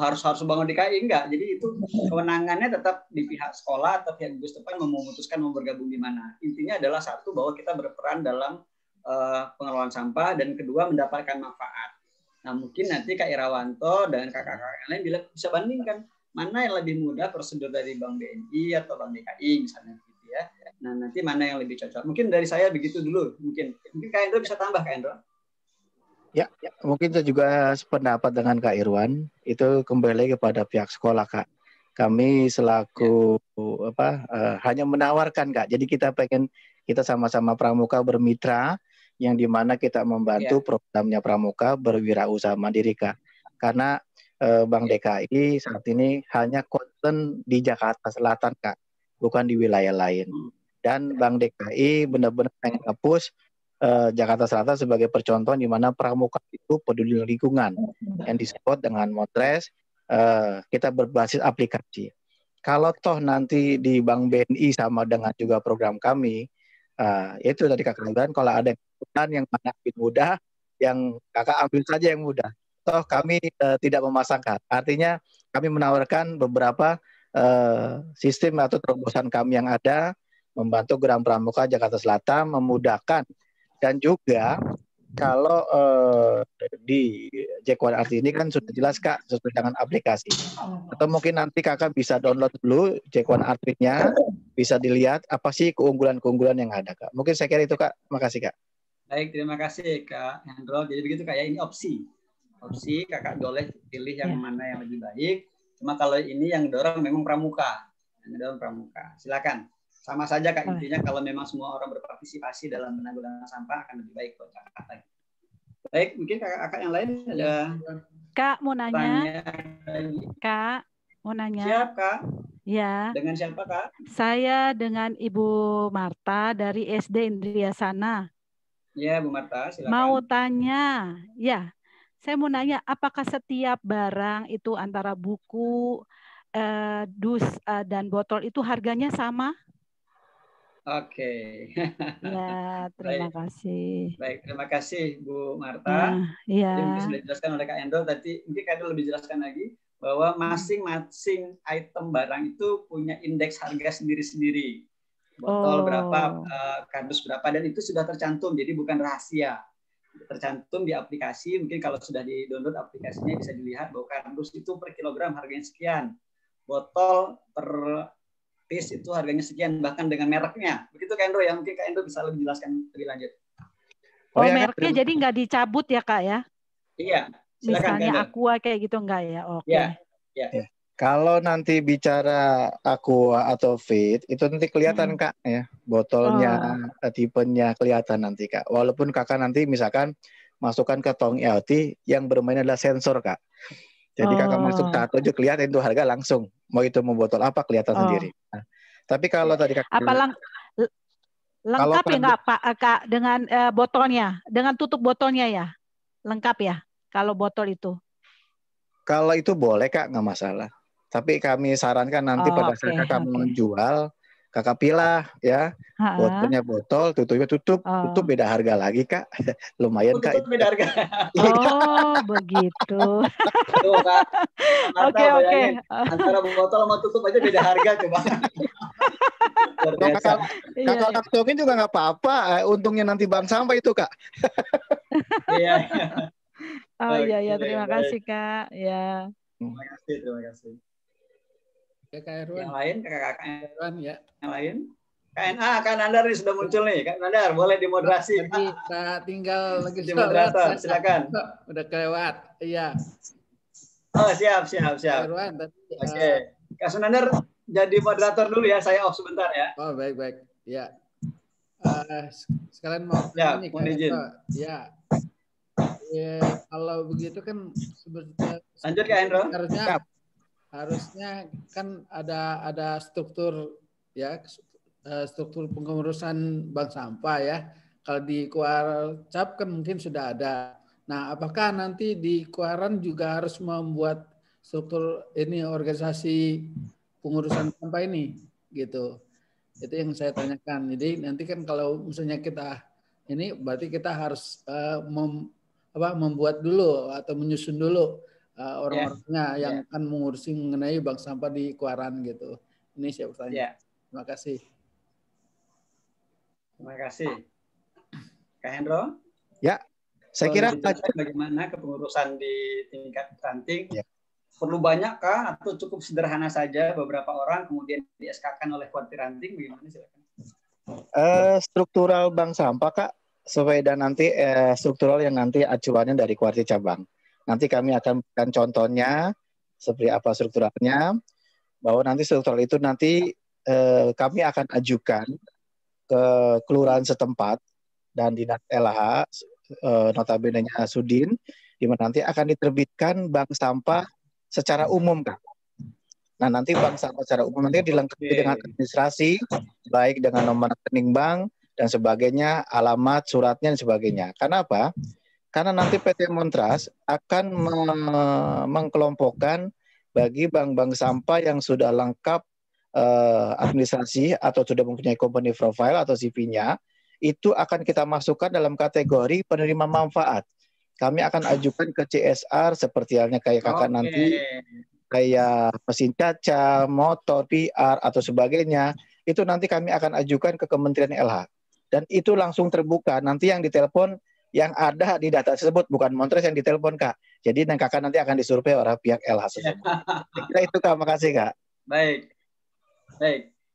harus bangun DKI, enggak. Jadi itu kewenangannya tetap di pihak sekolah atau pihak gugus depan memutuskan mau bergabung di mana. Intinya adalah satu, bahwa kita berperan dalam pengelolaan sampah, dan kedua mendapatkan manfaat. Nah mungkin nanti Kak Irawanto dan kakak-kakak lain bisa bandingkan mana yang lebih mudah prosedur dari Bank BNI atau Bank DKI misalnya gitu ya. Nah nanti mana yang lebih cocok. Mungkin dari saya begitu dulu. Mungkin Kak Hendro bisa tambah Kak Hendro. Ya, mungkin saya juga sependapat dengan Kak Irwan. Itu kembali kepada pihak sekolah Kak. Kami selaku hanya menawarkan Kak. Jadi kita sama-sama pramuka bermitra. yang dimana kita membantu programnya Pramuka berwirausaha mandiri, Kak. Karena Bank DKI saat ini hanya concern di Jakarta Selatan, Kak, bukan di wilayah lain. Dan Bank DKI benar-benar pengen nge-push Jakarta Selatan sebagai percontohan di mana Pramuka itu peduli lingkungan yang disebut dengan Motres. Kita berbasis aplikasi. Kalau toh nanti di Bank BNI sama dengan juga program kami, itu tadi Kakak bilang, kalau ada yang mana mudah, yang Kakak ambil saja yang mudah. Toh kami tidak memasangkan. Artinya kami menawarkan beberapa sistem atau terobosan kami yang ada, membantu Geram Pramuka Jakarta Selatan, memudahkan. Dan juga kalau di Jack1 Artri ini kan sudah jelas, Kak, sesuai dengan aplikasi. Atau mungkin nanti Kakak bisa download dulu Jack1 Artri-nya, bisa dilihat apa sih keunggulan-keunggulan yang ada, Kak. Mungkin saya kira itu, Kak. Makasih, Kak. Baik, terima kasih Kak Hendro. Jadi begitu Kak ya, ini opsi. Opsi Kakak boleh pilih yang mana yang lebih baik. Cuma kalau ini yang dorong memang Pramuka. Yang dorong Pramuka. Silakan. Sama saja Kak, intinya kalau memang semua orang berpartisipasi dalam penanggulangan sampah akan lebih baik buat Jakarta. Baik, mungkin kakak-kakak yang lain ada. Kak mau nanya. Kak mau nanya. Siap Kak. Ya. Dengan siapa Kak? Saya dengan Ibu Marta dari SD Indriasana. Ya Bu Marta, silakan. Mau tanya, ya. Saya mau nanya, apakah setiap barang itu antara buku, dus dan botol itu harganya sama? Oke. Ya, terima kasih. Baik, terima kasih Bu Marta. Iya. Jadi mungkin sudah dijelaskan oleh Kak Endo tadi, mungkin Kak Endo lebih jelaskan lagi bahwa masing-masing item barang itu punya indeks harga sendiri-sendiri. Botol berapa, kardus berapa, dan itu sudah tercantum, jadi bukan rahasia. Tercantum di aplikasi, mungkin kalau sudah di-download aplikasinya bisa dilihat bahwa kardus itu per kilogram harganya sekian. Botol per piece itu harganya sekian, bahkan dengan mereknya. Begitu Kak Endo ya, mungkin Kak Endo bisa lebih jelaskan lebih lanjut. Oh, mereknya jadi nggak dicabut ya Kak ya? Iya. Silakan, misalnya Aqua kayak gitu enggak ya? Oke. Ya. Kalau nanti bicara Aqua atau Fit, itu nanti kelihatan Kak ya, botolnya, tipenya kelihatan nanti Kak. Walaupun Kakak nanti misalkan masukkan ke tong LT yang bermain adalah sensor Kak. Jadi Kakak masuk satu aja kelihatan itu harga langsung. Mau itu mau botol apa kelihatan sendiri. Nah, tapi kalau tadi Kakak lengkap ya nggak Pak Kak dengan botolnya, dengan tutup botolnya ya, lengkap ya kalau botol itu? Kalau itu boleh Kak, nggak masalah. Tapi kami sarankan nanti pada saat Kakak menjual, Kakak pilah ya, botolnya botol, tutupnya tutup beda harga lagi Kak. Lumayan Kak. Tutup beda harga. Oh begitu. Tuh Kak. Oke. Antara botol sama tutup aja beda harga coba. Kakak tungguin juga nggak apa-apa. Untungnya nanti bank sampah itu Kak. Iya. Oh iya terima kasih Kak. Ya. Terima kasih. Ya, Kak Erwan. Yang lain, kakak-kakak Erwan ya. Yang lain, Kak Nandar ini sudah muncul nih. Kak Nandar, boleh dimoderasi. Kita tinggal lagi di moderator, silakan. Udah kelewat, iya. Oh siap. Erwan, Oke. Kak Nandar jadi moderator dulu ya, saya off sebentar ya. Oh baik, ya. Sekalian mau nih, Kak izin. Ya. Kalau begitu kan sebetulnya. Lanjut Kak Hendro. Harusnya kan ada struktur ya, struktur pengurusan bank sampah ya. Kalau di Kuarcap kan mungkin sudah ada. Nah, apakah nanti di Kuaran juga harus membuat struktur ini organisasi pengurusan sampah ini gitu? Itu yang saya tanyakan. Jadi nanti kan kalau misalnya kita ini berarti kita harus membuat dulu atau menyusun dulu orang-orangnya yang akan mengurusi mengenai bank sampah di Kuaran gitu. Ini saya bertanya. Terima kasih. Terima kasih. Kak Hendro? Ya, saya kira bagaimana kepengurusan di tingkat ranting? Perlu banyak kah atau cukup sederhana saja beberapa orang kemudian di SK-kan oleh kuartir ranting? Bagaimana silakan? Struktural bank sampah Kak, sesuai dan nanti struktural yang nanti acuannya dari kuartir cabang. Nanti kami akan berikan contohnya seperti apa strukturalnya, bahwa nanti struktural itu nanti kami akan ajukan ke kelurahan setempat dan Dinas LH, notabene-nya Sudin, di mana nanti akan diterbitkan bank sampah secara umum, Kak. Nah, nanti bank sampah secara umum nanti dilengkapi dengan administrasi, baik dengan nomor rekening bank dan sebagainya, alamat, suratnya dan sebagainya. Karena apa? Karena nanti PT Montras akan mengkelompokkan bagi bank-bank sampah yang sudah lengkap administrasi atau sudah mempunyai company profile atau CV-nya, itu akan kita masukkan dalam kategori penerima manfaat. Kami akan ajukan ke CSR seperti halnya kayak kakak nanti, kayak mesin caca, motor, PR, atau sebagainya. Itu nanti kami akan ajukan ke Kementerian LH. Dan itu langsung terbuka. Nanti yang ditelepon, yang ada di data tersebut, bukan Montras yang ditelepon, Kak. Jadi kakak nanti akan disurvei oleh pihak LH tersebut. Kira itu, Kak. Makasih, Kak. Baik.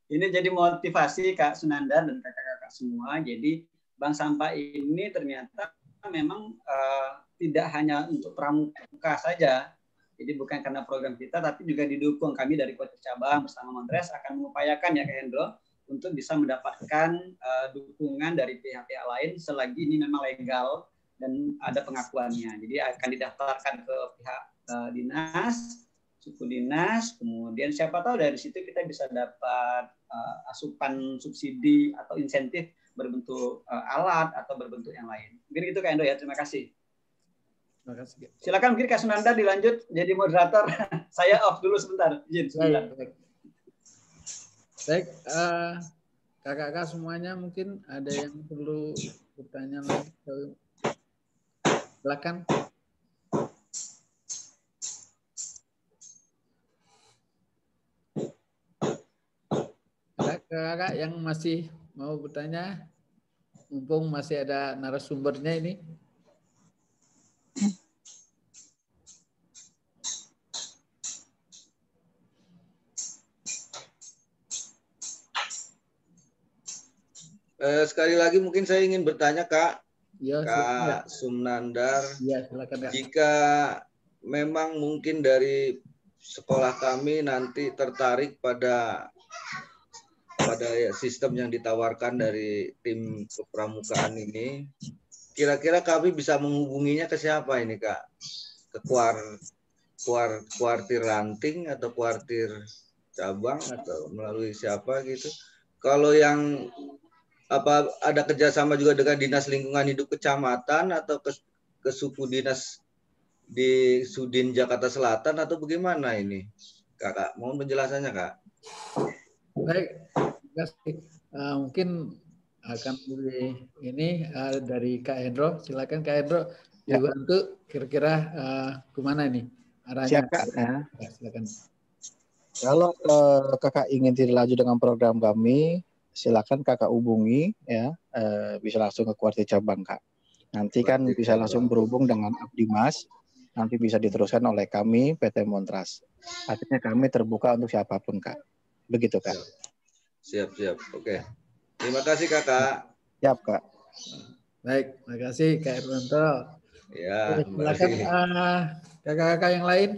Ini jadi motivasi Kak Sunanda dan kakak-kakak semua. Jadi bank sampah ini ternyata memang tidak hanya untuk pramuka saja. Jadi bukan karena program kita, tapi juga didukung. Kami dari Kota Cabang bersama Montras akan mengupayakan ya Kak Hendro untuk bisa mendapatkan dukungan dari pihak-pihak lain selagi ini memang legal dan ada pengakuannya. Jadi akan didaftarkan ke pihak dinas, suku dinas, kemudian siapa tahu dari situ kita bisa dapat asupan subsidi atau insentif berbentuk alat atau berbentuk yang lain. Mungkin gitu Kak Endo ya, terima kasih. Terima kasih. Silakan mungkin Kak Sunanda dilanjut jadi moderator. Saya off dulu sebentar. Izin sebentar. Baik, kakak-kakak semuanya mungkin ada yang perlu bertanya lagi. Silakan. Kakak yang masih mau bertanya, mumpung masih ada narasumbernya ini. Sekali lagi mungkin saya ingin bertanya Kak, ya, Kak Sumnandar, ya, silakan, Kak. Jika memang mungkin dari sekolah kami nanti tertarik pada sistem yang ditawarkan dari tim kepramukaan ini, kira-kira kami bisa menghubunginya ke siapa ini Kak? Ke kuartir ranting atau kuartir cabang atau melalui siapa gitu? Kalau yang ada kerjasama juga dengan Dinas Lingkungan Hidup Kecamatan atau ke suku dinas di Sudin Jakarta Selatan atau bagaimana ini? Kakak, mohon penjelasannya Kak. Baik. Mungkin akan beri ini dari Kak Hendro. Silakan Kak Hendro dibantu kira-kira kemana ini arahnya. Siap, Kak. Ya, silakan. Kalau kakak ingin tidak lanjut dengan program kami, silakan kakak hubungi ya, bisa langsung ke kuartir cabang Kak. Nanti kan bisa langsung berhubung dengan Abdimas, nanti bisa diteruskan oleh kami PT Montras. Artinya kami terbuka untuk siapapun Kak. Begitu Kak. Siap. Oke. Terima kasih Kakak. Siap Kak. Baik, terima kasih Kak Erwanto. Ya, silakan kakak-kakak yang lain.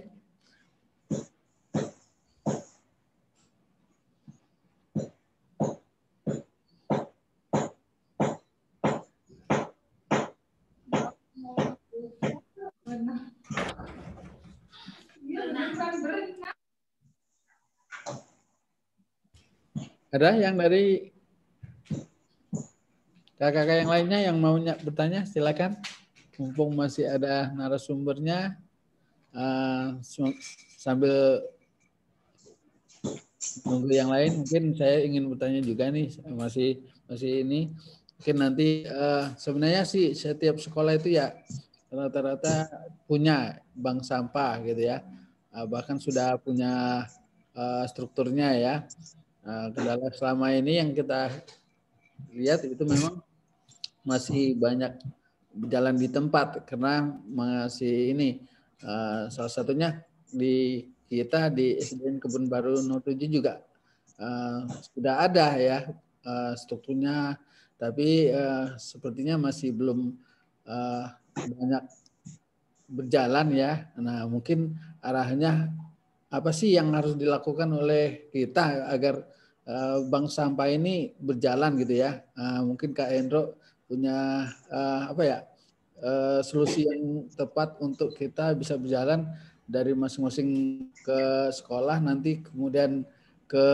Ada yang dari kakak-kakak yang lainnya yang mau bertanya, silakan. Mumpung masih ada narasumbernya, sambil nunggu yang lain, mungkin saya ingin bertanya juga nih, masih ini. Mungkin nanti sebenarnya sih setiap sekolah itu ya rata-rata punya bank sampah gitu ya, bahkan sudah punya strukturnya ya. Kendala selama ini yang kita lihat itu memang masih banyak berjalan di tempat karena masih ini salah satunya di kita di SDN Kebun Baru 07 juga sudah ada ya strukturnya, tapi sepertinya masih belum banyak berjalan ya. Nah, mungkin arahnya apa sih yang harus dilakukan oleh kita agar bank sampah ini berjalan gitu ya. Mungkin Kak Hendro solusi yang tepat untuk kita bisa berjalan dari masing-masing ke sekolah nanti kemudian ke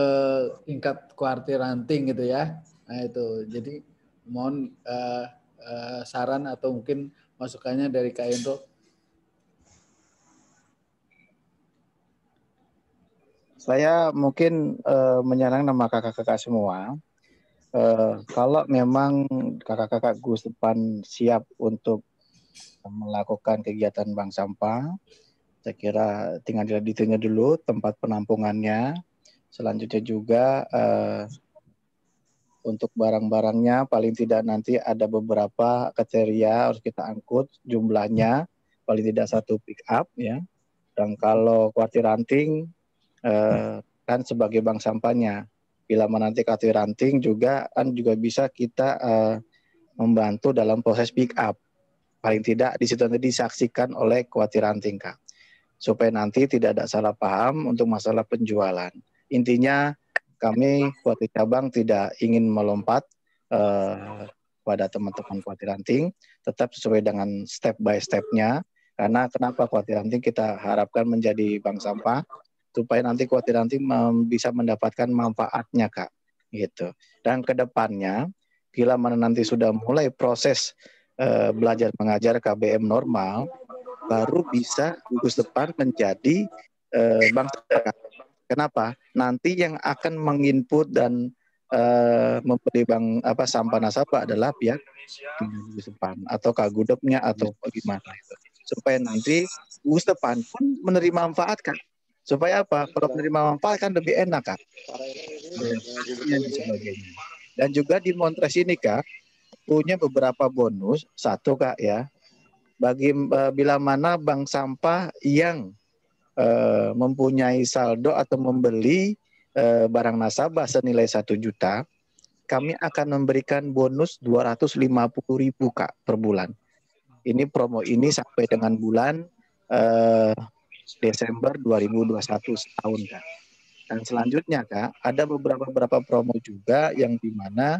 tingkat quarter ranting gitu ya. Nah itu, jadi mohon saran atau mungkin masukannya dari Kak Indro. Saya mungkin menyarankan nama kakak-kakak semua, kalau memang kakak-kakak Gus Depan siap untuk melakukan kegiatan bank sampah, saya kira tinggal ditanya dulu tempat penampungannya. Selanjutnya juga untuk barang-barangnya paling tidak nanti ada beberapa kriteria harus kita angkut, jumlahnya paling tidak 1 pick up ya. Dan kalau quarter ranting kan sebagai bank sampahnya, bila nanti quarter ranting juga kan juga bisa kita membantu dalam proses pick up. Paling tidak di situ nanti disaksikan oleh quarter ranting, Kak. Supaya nanti tidak ada salah paham untuk masalah penjualan. Intinya kami quarter cabang tidak ingin melompat pada teman-teman quarter ranting, tetap sesuai dengan step by step-nya. Karena kenapa quarter ranting kita harapkan menjadi bank sampah, supaya nanti quarter ranting bisa mendapatkan manfaatnya, Kak. Gitu. Dan kedepannya, bila mana nanti sudah mulai proses belajar mengajar KBM normal, baru bisa gugus depan menjadi bank sampah. Kenapa? Nanti yang akan menginput dan memberi bank sampah nasabah adalah pihak gugus depan atau kagudepnya atau bagaimana itu. Supaya nanti gugus depan pun menerima manfaat, kan? Supaya apa? Kalau menerima manfaat kan lebih enak, Kak. Dan juga di Montres ini, Kak, punya beberapa bonus. Satu, Kak, ya, bagi bila mana bank sampah yang mempunyai saldo atau membeli barang nasabah senilai 1 juta, kami akan memberikan bonus 250.000, Kak, per bulan. Ini promo ini sampai dengan bulan Desember 2021 setahun, Kak. Dan selanjutnya, Kak, ada beberapa promo juga yang di mana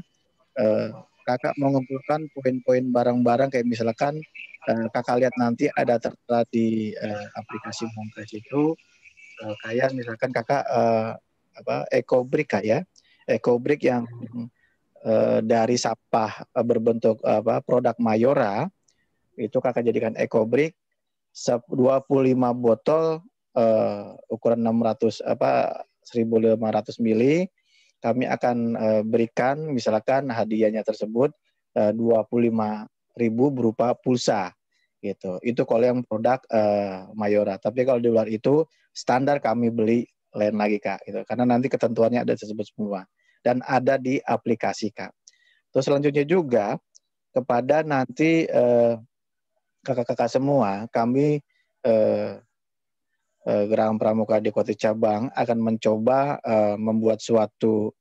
Kakak mengumpulkan poin-poin barang-barang kayak misalkan Kakak lihat nanti ada tertera di aplikasi Montres itu kayak misalkan Kakak EcoBrick, Kak, ya. EcoBrick yang dari sampah berbentuk produk Mayora itu Kakak jadikan EcoBrick 25 botol ukuran 1.500 mili. Kami akan berikan misalkan hadiahnya tersebut 25.000 berupa pulsa gitu. Itu kalau yang produk Mayora. Tapi kalau di luar itu standar kami beli lain lagi, Kak, gitu. Karena nanti ketentuannya ada tersebut semua dan ada di aplikasi, Kak. Terus selanjutnya juga kepada nanti kakak-kakak semua, kami Gerakan Pramuka di Kota Cabang akan mencoba membuat suatu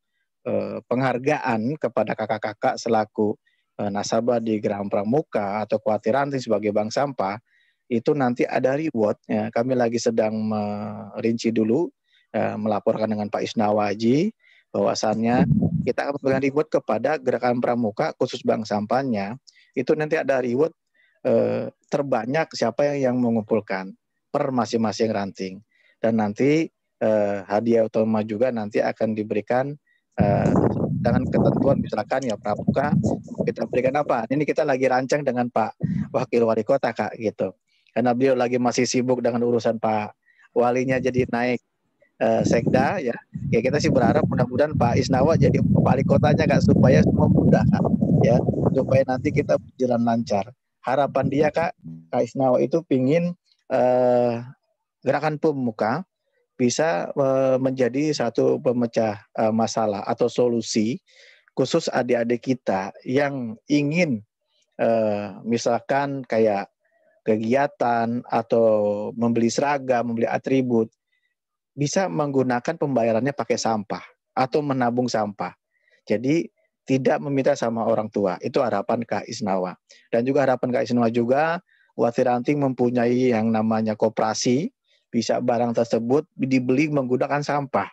penghargaan kepada kakak-kakak selaku nasabah di Gerakan Pramuka atau Quarter Ranting sebagai bank sampah. Itu nanti ada reward. Ya. Kami lagi sedang merinci dulu, melaporkan dengan Pak Isnawaji bahwasannya kita akan memberikan reward kepada Gerakan Pramuka khusus bank sampahnya. Itu nanti ada reward terbanyak siapa yang mengumpulkan per masing-masing ranting. Dan nanti hadiah utama juga nanti akan diberikan dengan ketentuan misalkan ya Pramuka kita berikan apa. Ini kita lagi rancang dengan Pak Wakil Wali Kota, Kak, gitu. Karena beliau lagi masih sibuk dengan urusan Pak Walinya jadi naik sekda ya. Ya kita sih berharap mudah-mudahan Pak Isnawa jadi wali kotanya, Kak, supaya semua mudah, Kak, ya. Supaya nanti kita berjalan lancar. Harapan dia, Kak Isnawa itu pingin Gerakan Pramuka bisa menjadi satu pemecah masalah atau solusi khusus adik-adik kita yang ingin misalkan kayak kegiatan atau membeli seragam, membeli atribut, bisa menggunakan pembayarannya pakai sampah atau menabung sampah. Jadi tidak meminta sama orang tua. Itu harapan Kak Isnawa. Dan juga harapan Kak Isnawa juga Quarter Ranting mempunyai yang namanya koperasi, bisa barang tersebut dibeli menggunakan sampah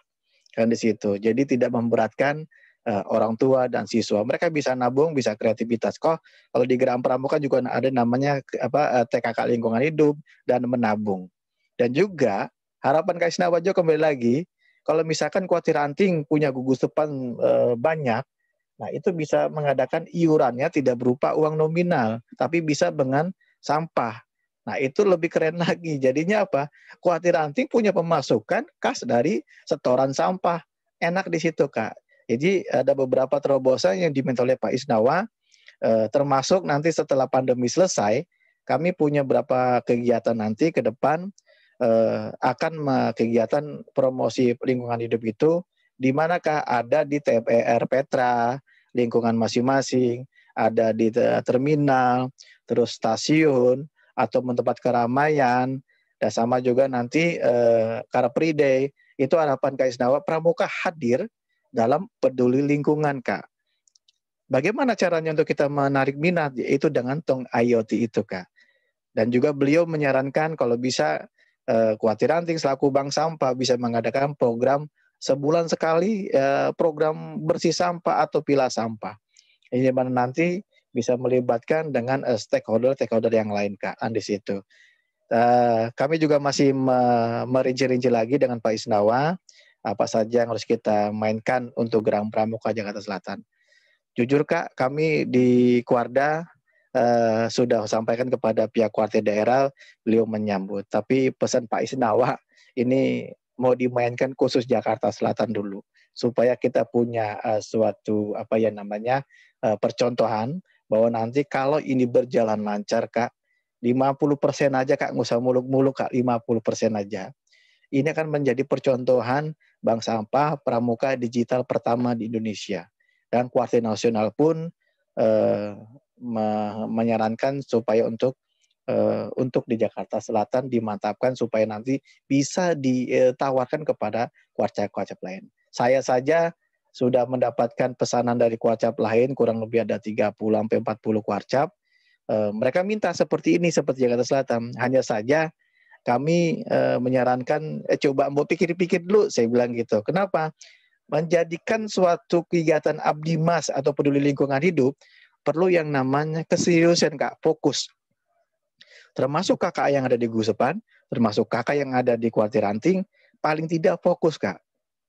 kan di situ. Jadi tidak memberatkan orang tua dan siswa. Mereka bisa nabung, bisa kreativitas. Kok kalau di Gerakan Pramuka juga ada namanya TKK lingkungan hidup dan menabung. Dan juga harapan Kak Isnawa juga kembali lagi, kalau misalkan Kuartir Ranting punya gugus depan banyak, nah itu bisa mengadakan iurannya tidak berupa uang nominal, tapi bisa dengan sampah. Nah itu lebih keren lagi. Jadinya apa? Kuartir Ranting punya pemasukan kas dari setoran sampah. Enak di situ, Kak. Jadi ada beberapa terobosan yang diminta oleh Pak Isnawa, termasuk nanti setelah pandemi selesai, kami punya beberapa kegiatan nanti ke depan, akan kegiatan promosi lingkungan hidup itu, di manakah ada di TPR Petra, lingkungan masing-masing, ada di terminal, terus stasiun, atau tempat keramaian, dan sama juga nanti Car Free Day, itu harapan Kak Isnawa Pramuka hadir dalam peduli lingkungan, Kak. Bagaimana caranya untuk kita menarik minat? Yaitu dengan tong IoT itu, Kak. Dan juga beliau menyarankan kalau bisa Kuartir Ranting selaku bank sampah bisa mengadakan program sebulan sekali, program bersih sampah atau pilah sampah. Ini mana nanti bisa melibatkan dengan stakeholder yang lain, Kak, di situ. Kami juga masih merinci-rinci lagi dengan Pak Isnawa apa saja yang harus kita mainkan untuk Gerakan Pramuka Jakarta Selatan. Jujur, Kak, kami di Kuarda sudah sampaikan kepada pihak Kuartir daerah, beliau menyambut. Tapi pesan Pak Isnawa ini mau dimainkan khusus Jakarta Selatan dulu, supaya kita punya suatu percontohan bahwa nanti kalau ini berjalan lancar, Kak, 50% aja, Kak, nggak usah muluk-muluk, Kak, 50% aja. Ini akan menjadi percontohan bank sampah pramuka digital pertama di Indonesia. Dan Kuartir Nasional pun menyarankan supaya untuk di Jakarta Selatan dimantapkan supaya nanti bisa ditawarkan kepada kuarcap-kuarcap lain. Saya saja sudah mendapatkan pesanan dari kuarcap lain, kurang lebih ada 30-40 kuarcap. Mereka minta seperti ini, seperti Jakarta Selatan. Hanya saja kami menyarankan, coba mau pikir-pikir dulu, saya bilang gitu. Kenapa? Menjadikan suatu kegiatan abdi mas atau peduli lingkungan hidup, perlu yang namanya keseriusan, Kak, fokus. Termasuk kakak yang ada di Gusepan, termasuk kakak yang ada di Kuartir Ranting, paling tidak fokus, Kak.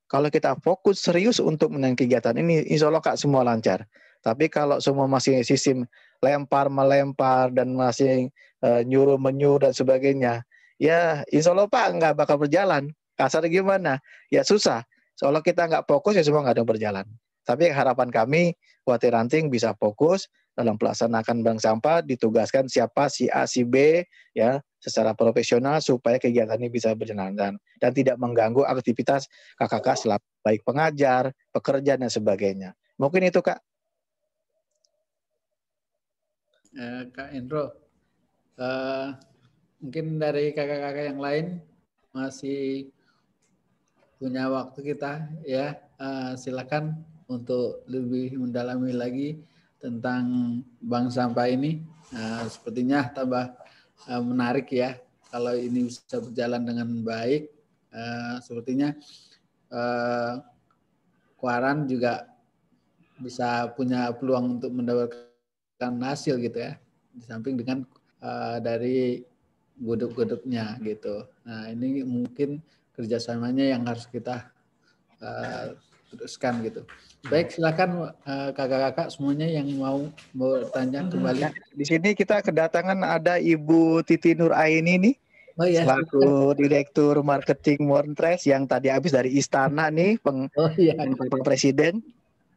Kalau kita fokus serius untuk menangani kegiatan ini, insya Allah, Kak, semua lancar. Tapi kalau semua masih sistem lempar-melempar dan masih nyuruh-menyuruh dan sebagainya, ya insya Allah, Pak, nggak bakal berjalan. Kasar gimana? Ya susah. Soalnya kita nggak fokus, ya semua nggak ada berjalan. Tapi harapan kami, Kuartir Ranting bisa fokus dalam pelaksanaan bank sampah, ditugaskan siapa, si A, si B, ya, secara profesional supaya kegiatan ini bisa berjalan dan tidak mengganggu aktivitas kakak-kakak selaku baik pengajar, pekerja, dan sebagainya. Mungkin itu, Kak. Kak Endro, mungkin dari kakak-kakak yang lain masih punya waktu kita, ya, silakan untuk lebih mendalami lagi tentang bank sampah ini. Sepertinya tambah menarik, ya, kalau ini bisa berjalan dengan baik. Sepertinya Kuaran juga bisa punya peluang untuk mendapatkan hasil gitu, ya, di samping dengan dari guduk-guduknya gitu. Nah, ini mungkin kerjasamanya yang harus kita teruskan gitu. Baik, silakan kakak-kakak semuanya yang mau bertanya kembali. Di sini kita kedatangan ada Ibu Titi Nur Aini nih, selaku Direktur Marketing Montres yang tadi habis dari Istana nih, Presiden.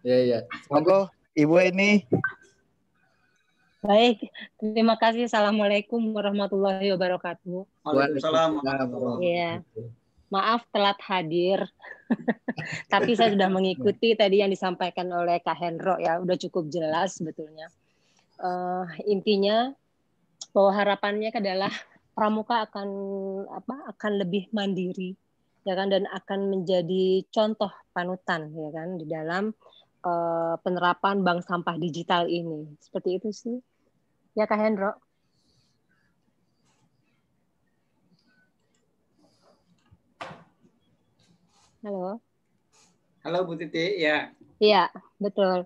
Ya. Monggo, Ibu ini. Baik, terima kasih. Assalamualaikum warahmatullahi wabarakatuh. Waalaikumsalam. Iya. Maaf telat hadir, tapi saya sudah mengikuti tadi yang disampaikan oleh Kak Hendro, ya, udah cukup jelas sebetulnya. Intinya bahwa harapannya adalah Pramuka akan lebih mandiri, ya kan, dan akan menjadi contoh panutan, ya kan, di dalam penerapan bank sampah digital ini. Seperti itu sih, ya Kak Hendro. Halo. Halo Bu Titi, ya. Iya, betul.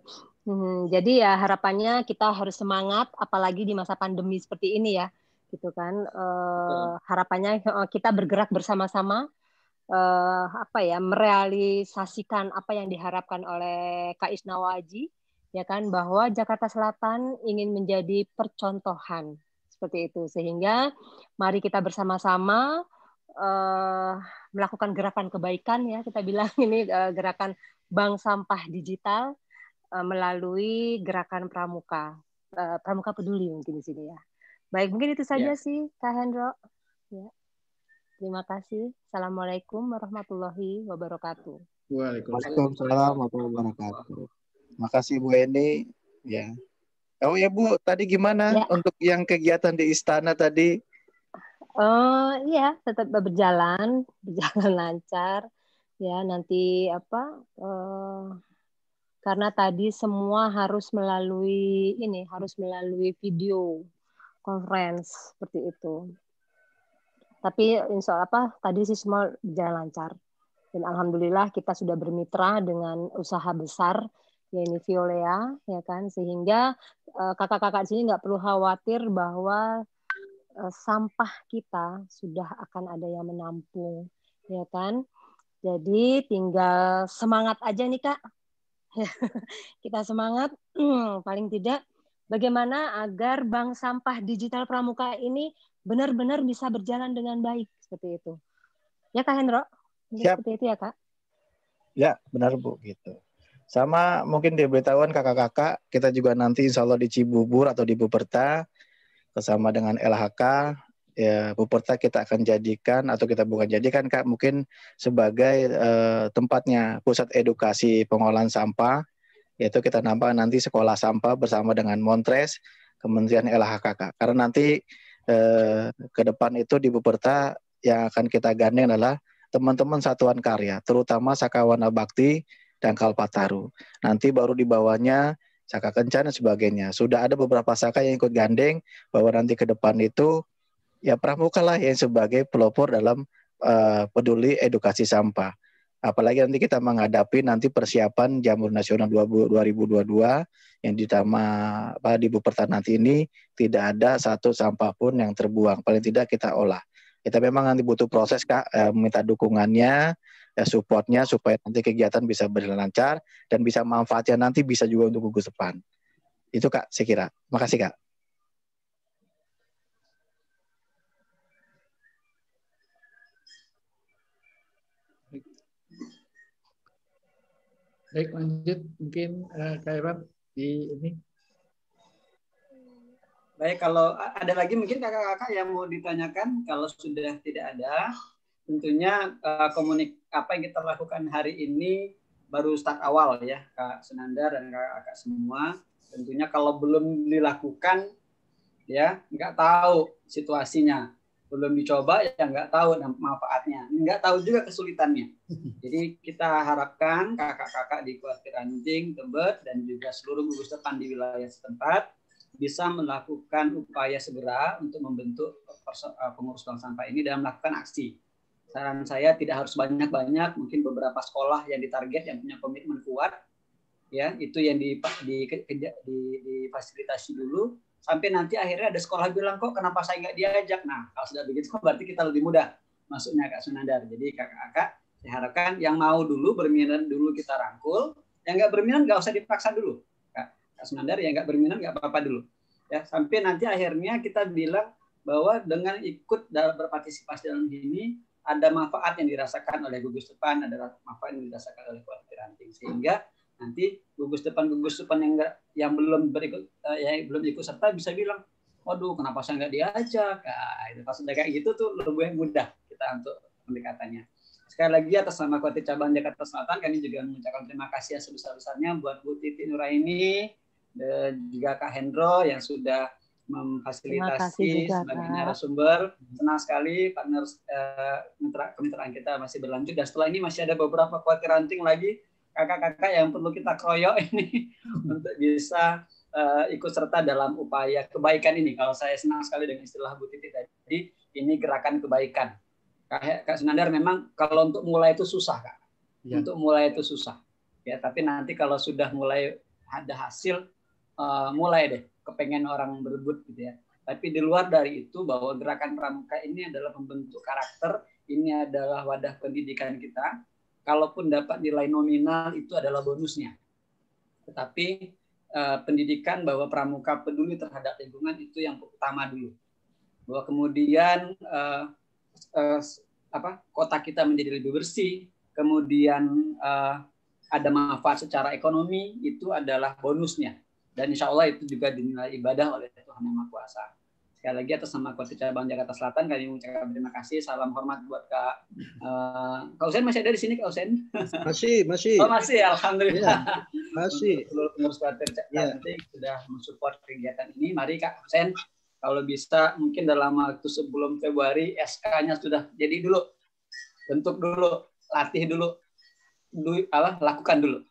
Jadi ya harapannya kita harus semangat, apalagi di masa pandemi seperti ini ya, gitu kan. Harapannya kita bergerak bersama-sama, merealisasikan apa yang diharapkan oleh Kak Isnawaji, ya kan, bahwa Jakarta Selatan ingin menjadi percontohan seperti itu. Sehingga mari kita bersama-sama melakukan gerakan kebaikan, ya kita bilang ini gerakan bank sampah digital melalui gerakan pramuka peduli mungkin di sini ya. Baik, mungkin itu saja sih Kak Hendro. Ya. Terima kasih. Assalamualaikum warahmatullahi wabarakatuh. Waalaikumsalam warahmatullahi wabarakatuh. Makasih Bu Eni. Ya. Oh ya Bu, tadi gimana untuk yang kegiatan di istana tadi? Iya, tetap berjalan lancar. Ya, nanti karena tadi semua harus melalui video conference seperti itu. Tapi insya Allah tadi sih semua berjalan lancar. Dan alhamdulillah kita sudah bermitra dengan usaha besar yaitu Violea, ya kan, sehingga kakak-kakak di sini nggak perlu khawatir bahwa sampah kita sudah akan ada yang menampung, ya kan. Jadi tinggal semangat aja nih Kak. Kita semangat, paling tidak bagaimana agar bank sampah digital pramuka ini benar-benar bisa berjalan dengan baik seperti itu. Ya Kak Hendro? Siap. Seperti itu ya Kak? Ya, benar Bu, gitu. Sama mungkin diberitahuan kakak-kakak, kita juga nanti insya Allah di Cibubur atau di Buperta, bersama dengan LHK, ya Buperta kita akan jadikan, atau kita bukan jadikan Kak, mungkin sebagai tempatnya pusat edukasi pengolahan sampah, yaitu kita nambah nanti sekolah sampah bersama dengan Montres, Kementerian LHK Kak. Karena nanti ke depan itu di Buperta yang akan kita gandeng adalah teman-teman satuan karya, terutama Sakawana Bakti dan Kalpataru. Nanti baru di bawahnya Saka Kencana dan sebagainya. Sudah ada beberapa Saka yang ikut gandeng bahwa nanti ke depan itu ya pramuka lah yang sebagai pelopor dalam peduli edukasi sampah. Apalagi nanti kita menghadapi nanti persiapan Jamur Nasional 2022 yang di Buperta nanti ini tidak ada satu sampah pun yang terbuang. Paling tidak kita olah. Kita memang nanti butuh proses Kak, minta dukungannya, supportnya supaya nanti kegiatan bisa berjalan lancar dan bisa manfaatnya nanti bisa juga untuk gugus depan. Itu Kak, saya kira. Makasih Kak. Baik, lanjut mungkin Kak Irwan di ini. Baik, kalau ada lagi mungkin kakak-kakak yang mau ditanyakan, kalau sudah tidak ada, tentunya apa yang kita lakukan hari ini baru start awal ya, Kak Sunandar dan kakak-kakak semua. Tentunya kalau belum dilakukan, ya nggak tahu situasinya, belum dicoba ya nggak tahu manfaatnya, nggak tahu juga kesulitannya. Jadi kita harapkan kakak-kakak di Kuartir Ranting, Tebet, dan juga seluruh gugus depan di wilayah setempat bisa melakukan upaya segera untuk membentuk pengurus bank sampah ini dan melakukan aksi. Saran saya tidak harus banyak-banyak, mungkin beberapa sekolah yang ditarget yang punya komitmen kuat, ya itu yang difasilitasi dulu, sampai nanti akhirnya ada sekolah bilang kok kenapa saya nggak diajak. Nah kalau sudah begitu berarti kita lebih mudah masuknya Kak Sunandar. Jadi kakak-kakak saya harapkan yang mau dulu berminat dulu kita rangkul, yang nggak berminat nggak usah dipaksa dulu. Kak Sunandar yang nggak berminat nggak apa-apa dulu. Ya sampai nanti akhirnya kita bilang bahwa dengan ikut dalam berpartisipasi dalam ini ada manfaat yang dirasakan oleh gugus depan, ada manfaat yang dirasakan oleh Kuartir Ranting, sehingga nanti gugus depan yang belum ikut serta bisa bilang, waduh kenapa saya nggak diajak. Nah, itu pas udah kayak gitu tuh lebih mudah kita untuk pendekatannya. Sekali lagi atas nama Kuartir Cabang Jakarta Selatan kami juga mengucapkan terima kasih sebesar-besarnya buat Bu Titi Nuraini dan juga Kak Hendro yang sudah memfasilitasi sebagai narasumber. Senang sekali partner kemitraan kita masih berlanjut, dan setelah ini masih ada beberapa Kuartir Ranting lagi kakak-kakak yang perlu kita kroyok ini untuk bisa ikut serta dalam upaya kebaikan ini. Kalau saya senang sekali dengan istilah Bu Titi tadi, ini gerakan kebaikan. Kak Sunandar, memang kalau untuk mulai itu susah Kak. Ya. Untuk mulai itu susah. Ya, tapi nanti kalau sudah mulai ada hasil, mulai deh kepengen orang berebut gitu ya. Tapi di luar dari itu, bahwa gerakan pramuka ini adalah membentuk karakter, ini adalah wadah pendidikan kita. Kalaupun dapat nilai nominal, itu adalah bonusnya. Tetapi pendidikan bahwa pramuka peduli terhadap lingkungan itu yang utama dulu. Bahwa kemudian kota kita menjadi lebih bersih, kemudian ada manfaat secara ekonomi, itu adalah bonusnya. Dan insya Allah itu juga dinilai ibadah oleh Tuhan Yang Maha Kuasa. Sekali lagi atas nama Kodim Cabang Jakarta Selatan, kami mengucapkan terima kasih. Salam hormat buat Kak Usen. Masih ada di sini Kak Usen? Masih. Oh masih, alhamdulillah. Ya, masih. Seluruh pengurus Kodim Cantik sudah mensupport kegiatan ini. Mari Kak Usen, kalau bisa mungkin dalam waktu sebelum Februari SK-nya sudah jadi dulu. Bentuk dulu, latih dulu, lakukan dulu.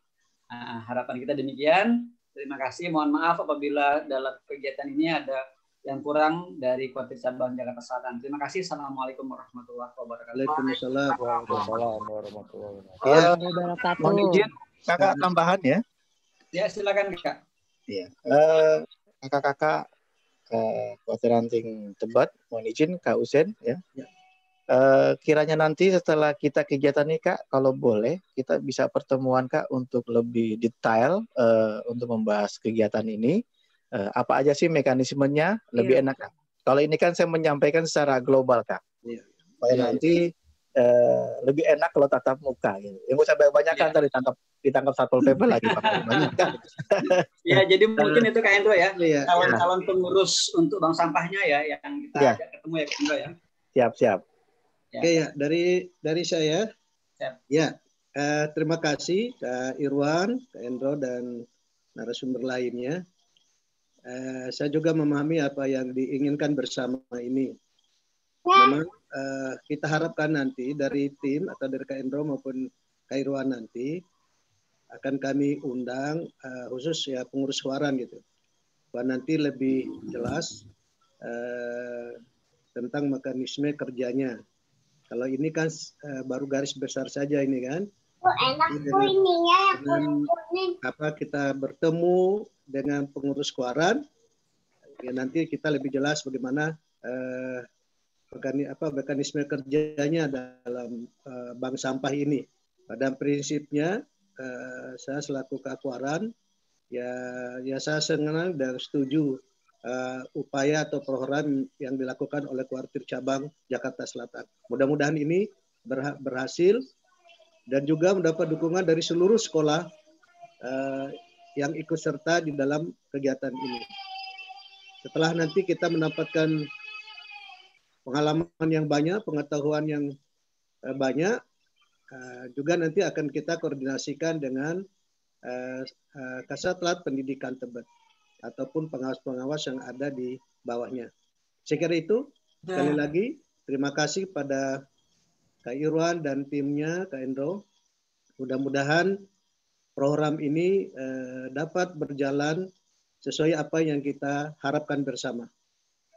Nah, harapan kita demikian. Terima kasih. Mohon maaf apabila dalam kegiatan ini ada yang kurang dari Kodim Cabang Jakarta Selatan. Terima kasih. Assalamualaikum warahmatullahi wabarakatuh. Waalaikumsalam warahmatullahi wabarakatuh. Mohon izin kakak tambahan ya. Ya silakan Kak. Iya. Kakak-kakak Kodim Ranting Tebet, mohon izin Kak Usen ya. Kiranya nanti setelah kita kegiatan ini Kak, kalau boleh kita bisa pertemuan Kak untuk lebih detail untuk membahas kegiatan ini. Apa aja sih mekanismenya, lebih enak Kak. Kalau ini kan saya menyampaikan secara global Kak. Supaya nanti lebih enak kalau tatap muka gitu. Yang usah banyak kan ditangkap Satpol PP lagi banyak kan. Ya, jadi mungkin itu Kak Hendro ya. Calon pengurus untuk bank sampahnya ya yang kita ajak ketemu ya Kak Hendro ya. Siap. Oke ya, dari saya. Ya, terima kasih Kak Irwan, Kak Hendro dan narasumber lainnya. Saya juga memahami apa yang diinginkan bersama ini. Memang kita harapkan nanti dari tim atau dari Kak Hendro maupun Kak Irwan nanti akan kami undang khusus ya pengurus Waran gitu. Bahwa nanti lebih jelas tentang mekanisme kerjanya. Kalau ini kan baru garis besar saja ini kan. Enak ininya. Kita bertemu dengan pengurus Waran, ya nanti kita lebih jelas bagaimana mekanisme kerjanya dalam bank sampah ini. Pada prinsipnya saya selaku Kak Waran ya saya senang dan setuju upaya atau program yang dilakukan oleh Kuartir Cabang Jakarta Selatan. Mudah-mudahan ini berhasil dan juga mendapat dukungan dari seluruh sekolah yang ikut serta di dalam kegiatan ini. Setelah nanti kita mendapatkan pengalaman yang banyak, pengetahuan yang banyak, juga nanti akan kita koordinasikan dengan Kasatlat Pendidikan Tebet ataupun pengawas-pengawas yang ada di bawahnya. Saya kira itu. Sekali lagi, terima kasih pada Kak Irwan dan timnya, Kak Hendro. Mudah-mudahan program ini dapat berjalan sesuai apa yang kita harapkan bersama.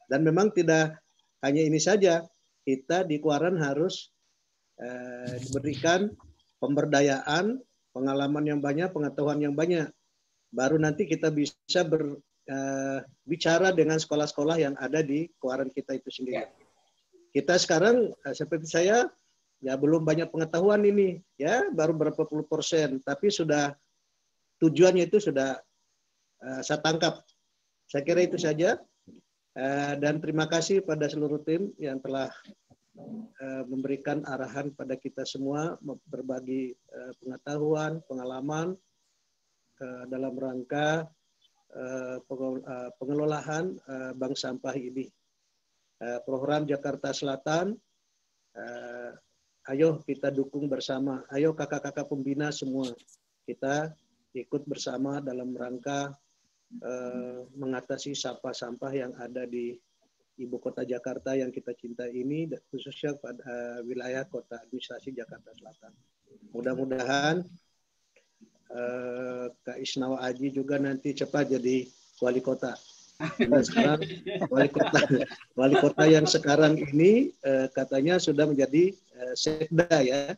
Dan memang tidak hanya ini saja, kita di Waran harus diberikan pemberdayaan, pengalaman yang banyak, pengetahuan yang banyak. Baru nanti kita bisa bicara dengan sekolah-sekolah yang ada di Waran kita itu sendiri. Kita sekarang seperti saya ya belum banyak pengetahuan ini ya, baru berapa puluh %, tapi sudah tujuannya itu sudah saya tangkap. Saya kira itu saja dan terima kasih pada seluruh tim yang telah memberikan arahan pada kita semua, berbagi pengetahuan, pengalaman dalam rangka pengelolaan bank sampah ini. Program Jakarta Selatan, ayo kita dukung bersama. Ayo kakak-kakak pembina semua, kita ikut bersama dalam rangka mengatasi sampah-sampah yang ada di Ibu Kota Jakarta yang kita cintai ini, khususnya pada wilayah Kota Administrasi Jakarta Selatan. Mudah-mudahan Kak Isnawa Aji juga nanti cepat jadi wali kota. Nah, sekarang wali kota yang sekarang ini katanya sudah menjadi sekda ya.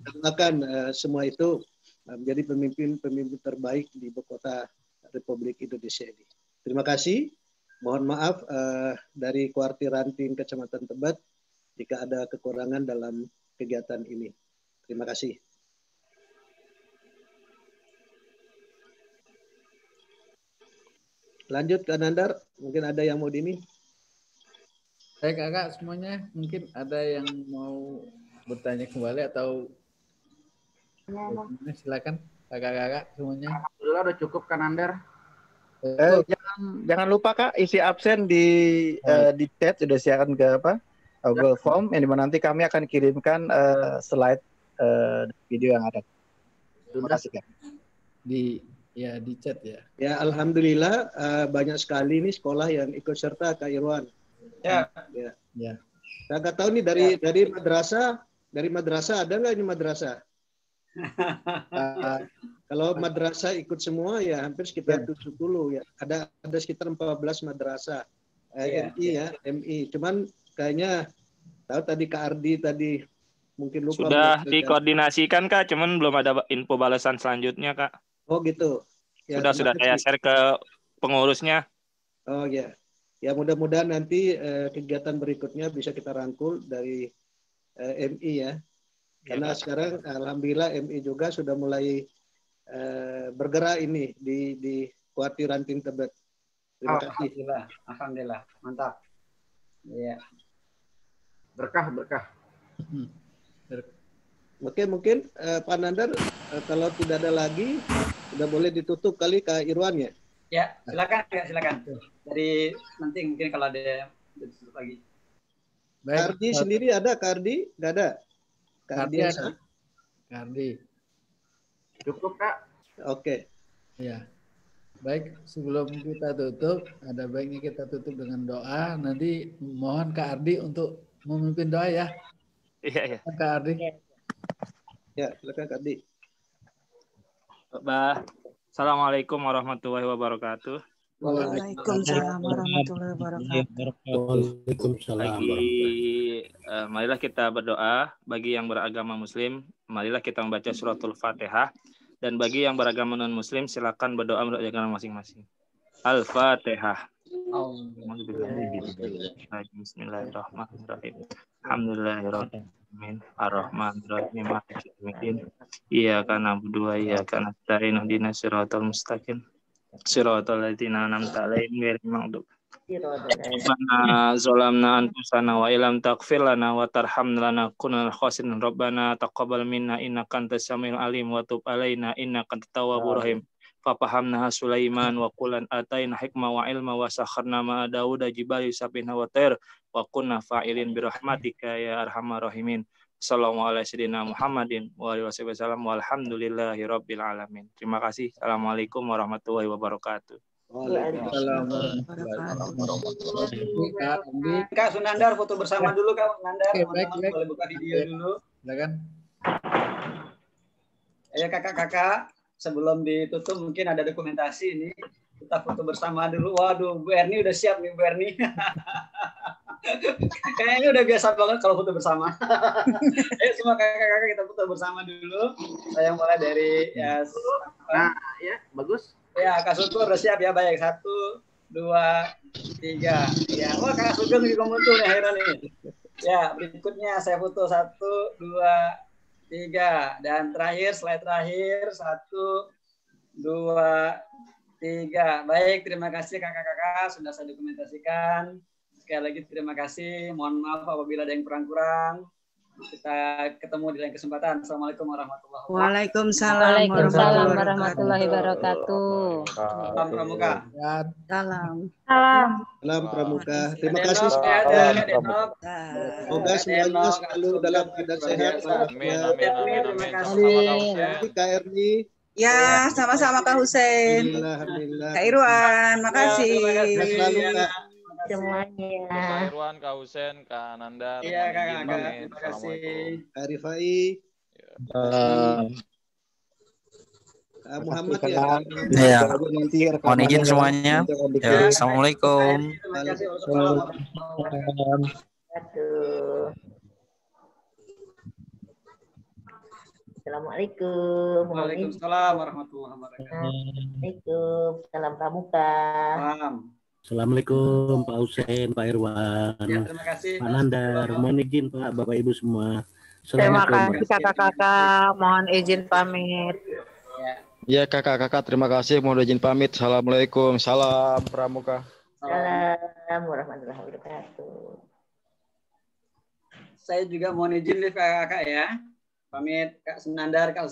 Doakan semua itu menjadi pemimpin terbaik di ibu kota Republik Indonesia ini. Terima kasih. Mohon maaf dari Kuarti Ranting Kecamatan Tebet jika ada kekurangan dalam kegiatan ini. Terima kasih. Lanjut ke Nandar, mungkin ada yang mau dini. Baik kakak semuanya, mungkin ada yang mau bertanya kembali atau silakan kakak-kakak semuanya. Alhamdulillah udah cukup kan Nandar. Jangan lupa Kak, isi absen di chat sudah siapkan ke Google Form, yang dimana nanti kami akan kirimkan slide video yang ada. Terima kasih Kak. Di chat ya. Ya, alhamdulillah banyak sekali nih sekolah yang ikut serta Kak Irwan. Ya. Saya nggak tahu nih dari madrasah ada nggak ini madrasah? Kalau madrasah ikut semua ya hampir sekitar 70 ya. Ada sekitar 14 madrasah MI. Cuman kayaknya tahu tadi Kak Ardi tadi mungkin lupa. Sudah dikoordinasikan Kak, cuman belum ada info balasan selanjutnya Kak. Oh gitu. Ya, sudah saya share ke pengurusnya. Oh ya. Ya mudah-mudahan nanti kegiatan berikutnya bisa kita rangkul dari MI ya. Karena sekarang alhamdulillah MI juga sudah mulai bergerak ini di Kuarti Ranting Tebet. Terima kasih. Alhamdulillah. Mantap. Iya. Berkah. Oke, mungkin Pak Nandar kalau tidak ada lagi sudah boleh ditutup kali Kak Irwan ya. Ya, silakan. Dari nanti mungkin kalau ada ditutup lagi. Kardi sendiri ada, Kardi? Nggak ada? Kardi. Cukup Kak. Oke. Ya. Baik, sebelum kita tutup, ada baiknya kita tutup dengan doa. Nanti mohon Kak Ardi untuk memimpin doa ya. Iya. Kak Ardi. Ya, silakan Kak Ardi. Assalamualaikum warahmatullahi wabarakatuh. Waalaikumsalam warahmatullahi wabarakatuh. Marilah kita berdoa. Bagi yang beragama Muslim, marilah kita membaca suratul Fatihah. Dan bagi yang beragama non-Muslim, silakan berdoa menurut agama masing-masing. Al-Fatihah. Bismillahirrahmanirrahim. Alhamdulillahirrahmanirrahim. Ar-Rahmanirrahim. Iyyaka na'budu wa iyyaka nasta'in. Ihdinas siratal mustaqim. Siratal ladzina an'amta 'alaihim ghairil maghdubi 'alaihim. Rabbana zalamna anfusana wa illam taghfir lana wa tarhamna lanakunanna minal khasirin. Rabbana taqabbal minna innaka antas samiul alim wa tub 'alaina innaka antat tawwabur rahim. Fapahamna Sulaiman wa qulan ataina hikmah wa ilma wa sakharna ma Daud jibali sabina wa tair wa kunna fa'ilin birahmatika ya arhamar rahimin. Sallallahu alaihi wasallam Muhammadin wa alihi wasallam walhamdulillahi rabbil alamin. Terima kasih. Assalamualaikum warahmatullahi wabarakatuh. Waalaikumsalam warahmatullahi wabarakatuh. Kak Sunandar foto bersama dulu Kak Sunandar. Teman-teman boleh buka video dulu. Silakan. Ya kakak-kakak, sebelum ditutup mungkin ada dokumentasi ini. Kita foto bersama dulu. Waduh, Bu Erni udah siap nih Bu Erni. Kayaknya udah biasa banget kalau foto bersama. Ayo semua kakak-kakak kita foto bersama dulu. Saya mulai dari ya. Nah, ya bagus. Ya, Kak Sugeng udah siap ya. Baik, 1, 2, 3. Ya, wah Kak Sugeng juga muncul nih akhirnya nih. Ya, berikutnya saya foto 1, 2, 3. Dan terakhir, slide terakhir 1, 2, 3. Baik, terima kasih kakak-kakak sudah saya dokumentasikan. Sekali lagi terima kasih. Mohon maaf apabila ada yang kurang-kurang. Kita ketemu di lain kesempatan. Assalamualaikum warahmatullahi wabarakatuh. Waalaikumsalam warahmatullahi wabarakatuh. Salam Pramuka. Salam. Salam Pramuka. Terima kasih. Semoga semuanya selalu dalam keadaan sehat. Terima kasih. Kak Erni. Ya, sama-sama Kak Husein. Alhamdulillah. Kak Irwan, makasih. Selalu Kak. Semuanya. Kak Irwan, Kak Husein, Kak Nandar. Iya, Kak. Terima kasih. Kak Rifai. Muhammad ya. Ya. Mohon izin semuanya. Ya, Assalamualaikum. Aduh. Assalamualaikum. Waalaikumsalam warahmatullahi wabarakatuh. Waalaikumsalam. Salam pramuka. Salam. Assalamualaikum Pak Husein, Pak Irwan, Ya, terima kasih, Pak Nandar. Mohon izin Pak, Bapak Ibu semua. Terima kasih kakak-kakak. Mohon izin pamit. Ya kakak-kakak, terima kasih. Mohon izin pamit. Assalamualaikum. Salam pramuka. Salam warahmatullahi wabarakatuh. Saya juga mohon izin nih kakak-kakak ya. Pamit Kak Senandar, Kak